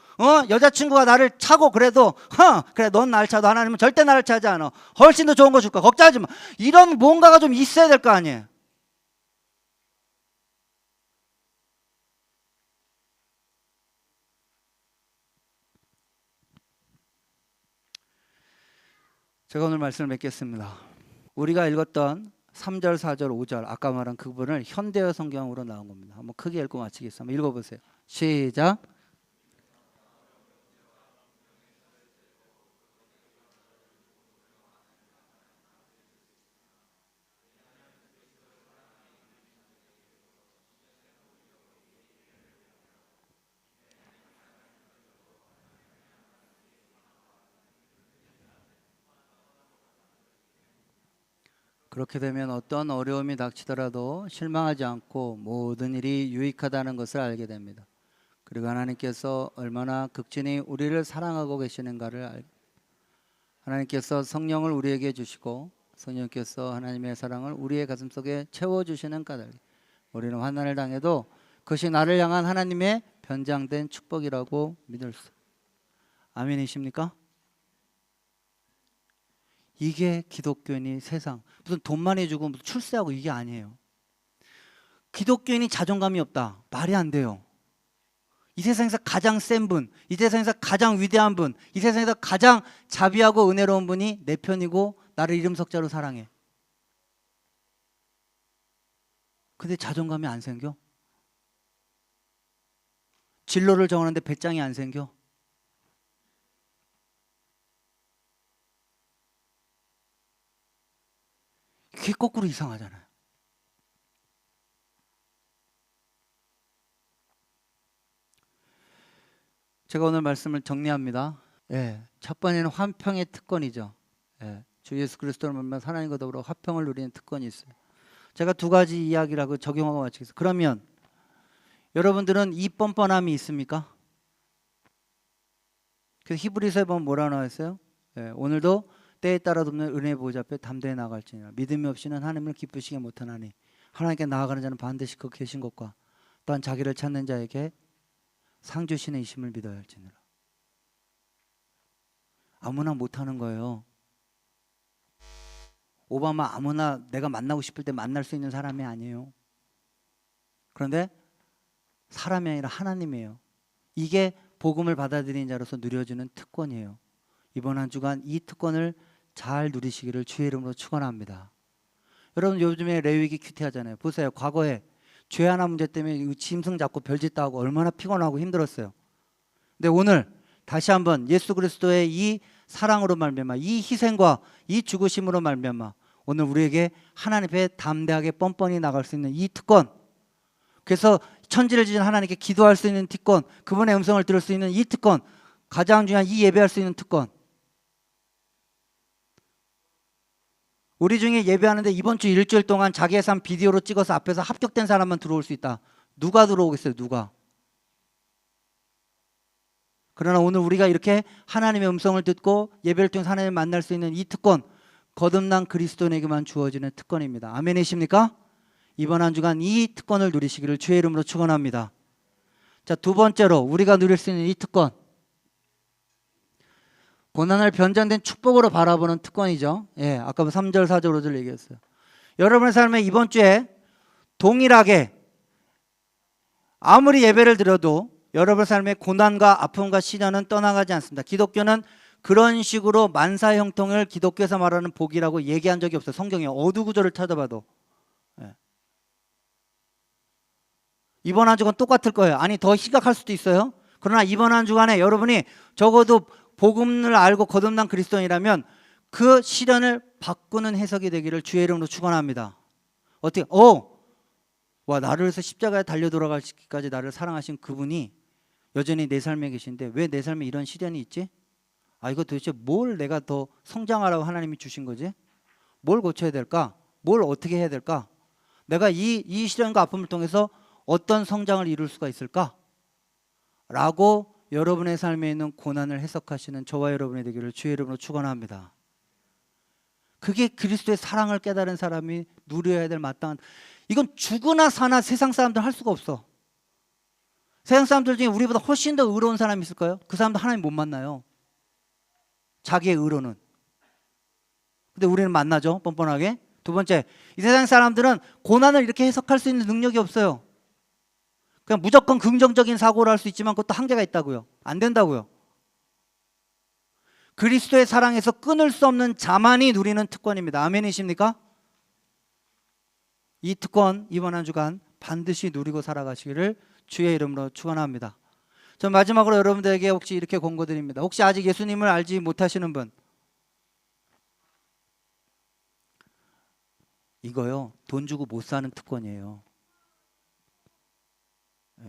여자친구가 나를 차고 그래도 그래 넌 날 차도 하나님은 절대 나를 차지 않아. 훨씬 더 좋은 거 줄까? 걱정하지 마. 이런 뭔가가 좀 있어야 될 거 아니에요. 제가 오늘 말씀을 맺겠습니다. 우리가 읽었던 3절, 4절, 5절 아까 말한 그 부분을 현대어 성경으로 나온 겁니다. 한번 크게 읽고 마치겠습니다. 한번 읽어보세요. 시작. 그렇게 되면 어떤 어려움이 닥치더라도 실망하지 않고 모든 일이 유익하다는 것을 알게 됩니다. 그리고 하나님께서 얼마나 극진히 우리를 사랑하고 계시는가를 알고, 하나님께서 성령을 우리에게 주시고 성령께서 하나님의 사랑을 우리의 가슴속에 채워주시는 까닭, 우리는 환난을 당해도 그것이 나를 향한 하나님의 변장된 축복이라고 믿을 수. 아멘이십니까? 이게 기독교인이 세상, 무슨 돈 많이 주고 무슨 출세하고 이게 아니에요. 기독교인이 자존감이 없다, 말이 안 돼요. 이 세상에서 가장 센 분, 이 세상에서 가장 위대한 분, 이 세상에서 가장 자비하고 은혜로운 분이 내 편이고 나를 이름 석자로 사랑해. 근데 자존감이 안 생겨? 진로를 정하는데 배짱이 안 생겨? 그게 거꾸로 이상하잖아요. 제가 오늘 말씀을 정리합니다. 첫 번째는 화평의 특권이죠. 주 예수 그리스도를 만나 하나님과 더불어 화평을 누리는 특권이 있어요. 제가 두 가지 이야기를 하고 적용하고 마치겠습니다. 그러면 여러분들은 이 뻔뻔함이 있습니까? 그래서 히브리서에 보면 뭐라고 나와있어요? 오늘도 때에 따라 돕는 은혜의 보좌 앞에 담대히 나아갈지니라. 믿음이 없이는 하나님을 기쁘시게 못하나니 하나님께 나아가는 자는 반드시 그 계신 것과 또한 자기를 찾는 자에게 상 주시는 이심을 믿어야 할지니라. 아무나 못하는 거예요. 오바마 아무나 내가 만나고 싶을 때 만날 수 있는 사람이 아니에요. 그런데 사람이 아니라 하나님이에요. 이게 복음을 받아들인 자로서 누려주는 특권이에요. 이번 한 주간 이 특권을 잘 누리시기를 주의 이름으로 축원합니다. 여러분 요즘에 레위기 큐티하잖아요. 보세요. 과거에 죄 하나 문제 때문에 짐승 잡고 별짓 다 하고 얼마나 피곤하고 힘들었어요. 근데 오늘 다시 한번 예수 그리스도의 이 사랑으로 말미암아, 이 희생과 이 죽으심으로 말미암아 오늘 우리에게 하나님 앞에 담대하게 뻔뻔히 나갈 수 있는 이 특권, 그래서 천지를 지은 하나님께 기도할 수 있는 특권, 그분의 음성을 들을 수 있는 이 특권, 가장 중요한 이 예배할 수 있는 특권. 우리 중에 예배하는데 이번 주 일주일 동안 자기의 삶 비디오로 찍어서 앞에서 합격된 사람만 들어올 수 있다. 누가 들어오겠어요? 누가? 그러나 오늘 우리가 이렇게 하나님의 음성을 듣고 예배를 통해서 하나님을 만날 수 있는 이 특권, 거듭난 그리스도인에게만 주어지는 특권입니다. 아멘이십니까? 이번 한 주간 이 특권을 누리시기를 주의 이름으로 축원합니다. 자, 두 번째로 우리가 누릴 수 있는 이 특권, 고난을 변전된 축복으로 바라보는 특권이죠. 예, 아까 3절, 4절, 5절 얘기했어요. 여러분의 삶에 이번 주에 동일하게 아무리 예배를 드려도 여러분의 삶에 고난과 아픔과 시련은 떠나가지 않습니다. 기독교는 그런 식으로 만사 형통을 기독교에서 말하는 복이라고 얘기한 적이 없어요. 성경에 어두 구절을 찾아봐도. 예. 이번 한 주간 똑같을 거예요. 아니, 더 심각할 수도 있어요. 그러나 이번 한 주간에 여러분이 적어도 복음을 알고 거듭난 그리스도인이라면 그 시련을 바꾸는 해석이 되기를 주의 이름으로 축원합니다. 어떻게? 와, 나를 위해서 십자가에 달려 돌아가시기까지 나를 사랑하신 그분이 여전히 내 삶에 계신데 왜 내 삶에 이런 시련이 있지? 아, 이거 도대체 뭘 내가 더 성장하라고 하나님이 주신 거지? 뭘 고쳐야 될까? 뭘 어떻게 해야 될까? 내가 이 시련과 아픔을 통해서 어떤 성장을 이룰 수가 있을까? 라고 여러분의 삶에 있는 고난을 해석하시는 저와 여러분이 되기를 주의 이름으로 축원합니다. 그게 그리스도의 사랑을 깨달은 사람이 누려야 될 마땅한, 이건 죽으나 사나 세상 사람들 할 수가 없어. 세상 사람들 중에 우리보다 훨씬 더 의로운 사람이 있을까요? 그 사람도 하나님 못 만나요. 자기의 의로는. 근데 우리는 만나죠, 뻔뻔하게. 두 번째, 이 세상 사람들은 고난을 이렇게 해석할 수 있는 능력이 없어요. 그냥 무조건 긍정적인 사고를 할 수 있지만 그것도 한계가 있다고요. 안 된다고요. 그리스도의 사랑에서 끊을 수 없는 자만이 누리는 특권입니다. 아멘이십니까? 이 특권 이번 한 주간 반드시 누리고 살아가시기를 주의 이름으로 축원합니다. 전 마지막으로 여러분들에게 혹시 이렇게 권고드립니다. 혹시 아직 예수님을 알지 못하시는 분, 이거요, 돈 주고 못 사는 특권이에요.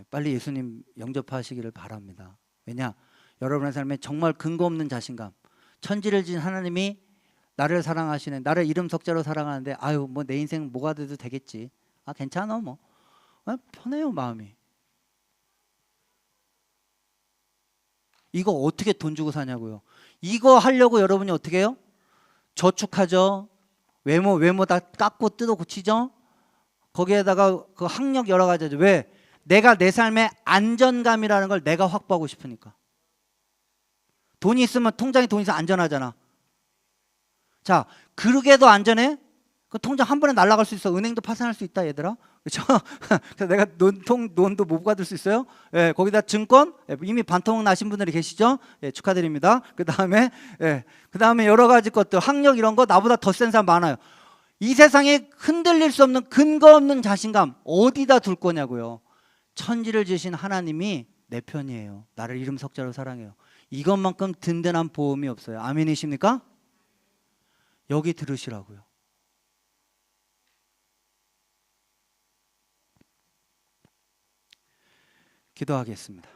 빨리 예수님 영접하시기를 바랍니다. 왜냐? 여러분의 삶에 정말 근거 없는 자신감, 천지를 지은 하나님이 나를 사랑하시는, 나를 이름 석자로 사랑하는데 아유, 뭐 내 인생 뭐가 돼도 되겠지, 아 괜찮아, 뭐 편해요 마음이. 이거 어떻게 돈 주고 사냐고요. 이거 하려고 여러분이 어떻게 해요? 저축하죠. 외모 다 깎고 뜯어 고치죠. 거기에다가 그 학력 여러 가지 하죠. 왜? 내가 내 삶의 안전감이라는 걸 내가 확보하고 싶으니까. 돈이 있으면, 통장에 돈이 있으면 안전하잖아. 자, 그러게도 안전해? 그 통장 한 번에 날아갈 수 있어. 은행도 파산할 수 있다, 얘들아. 그렇죠? 그래서 내가 돈도 못 받을 수 있어요. 예, 거기다 증권, 이미 반토막 나신 분들이 계시죠? 예, 축하드립니다. 그다음에 여러 가지 것들, 학력 이런 거 나보다 더 센 사람 많아요. 이 세상에 흔들릴 수 없는 근거 없는 자신감 어디다 둘 거냐고요. 천지를 지으신 하나님이 내 편이에요. 나를 이름 석자로 사랑해요. 이것만큼 든든한 보험이 없어요. 아멘이십니까? 여기 들으시라고요. 기도하겠습니다.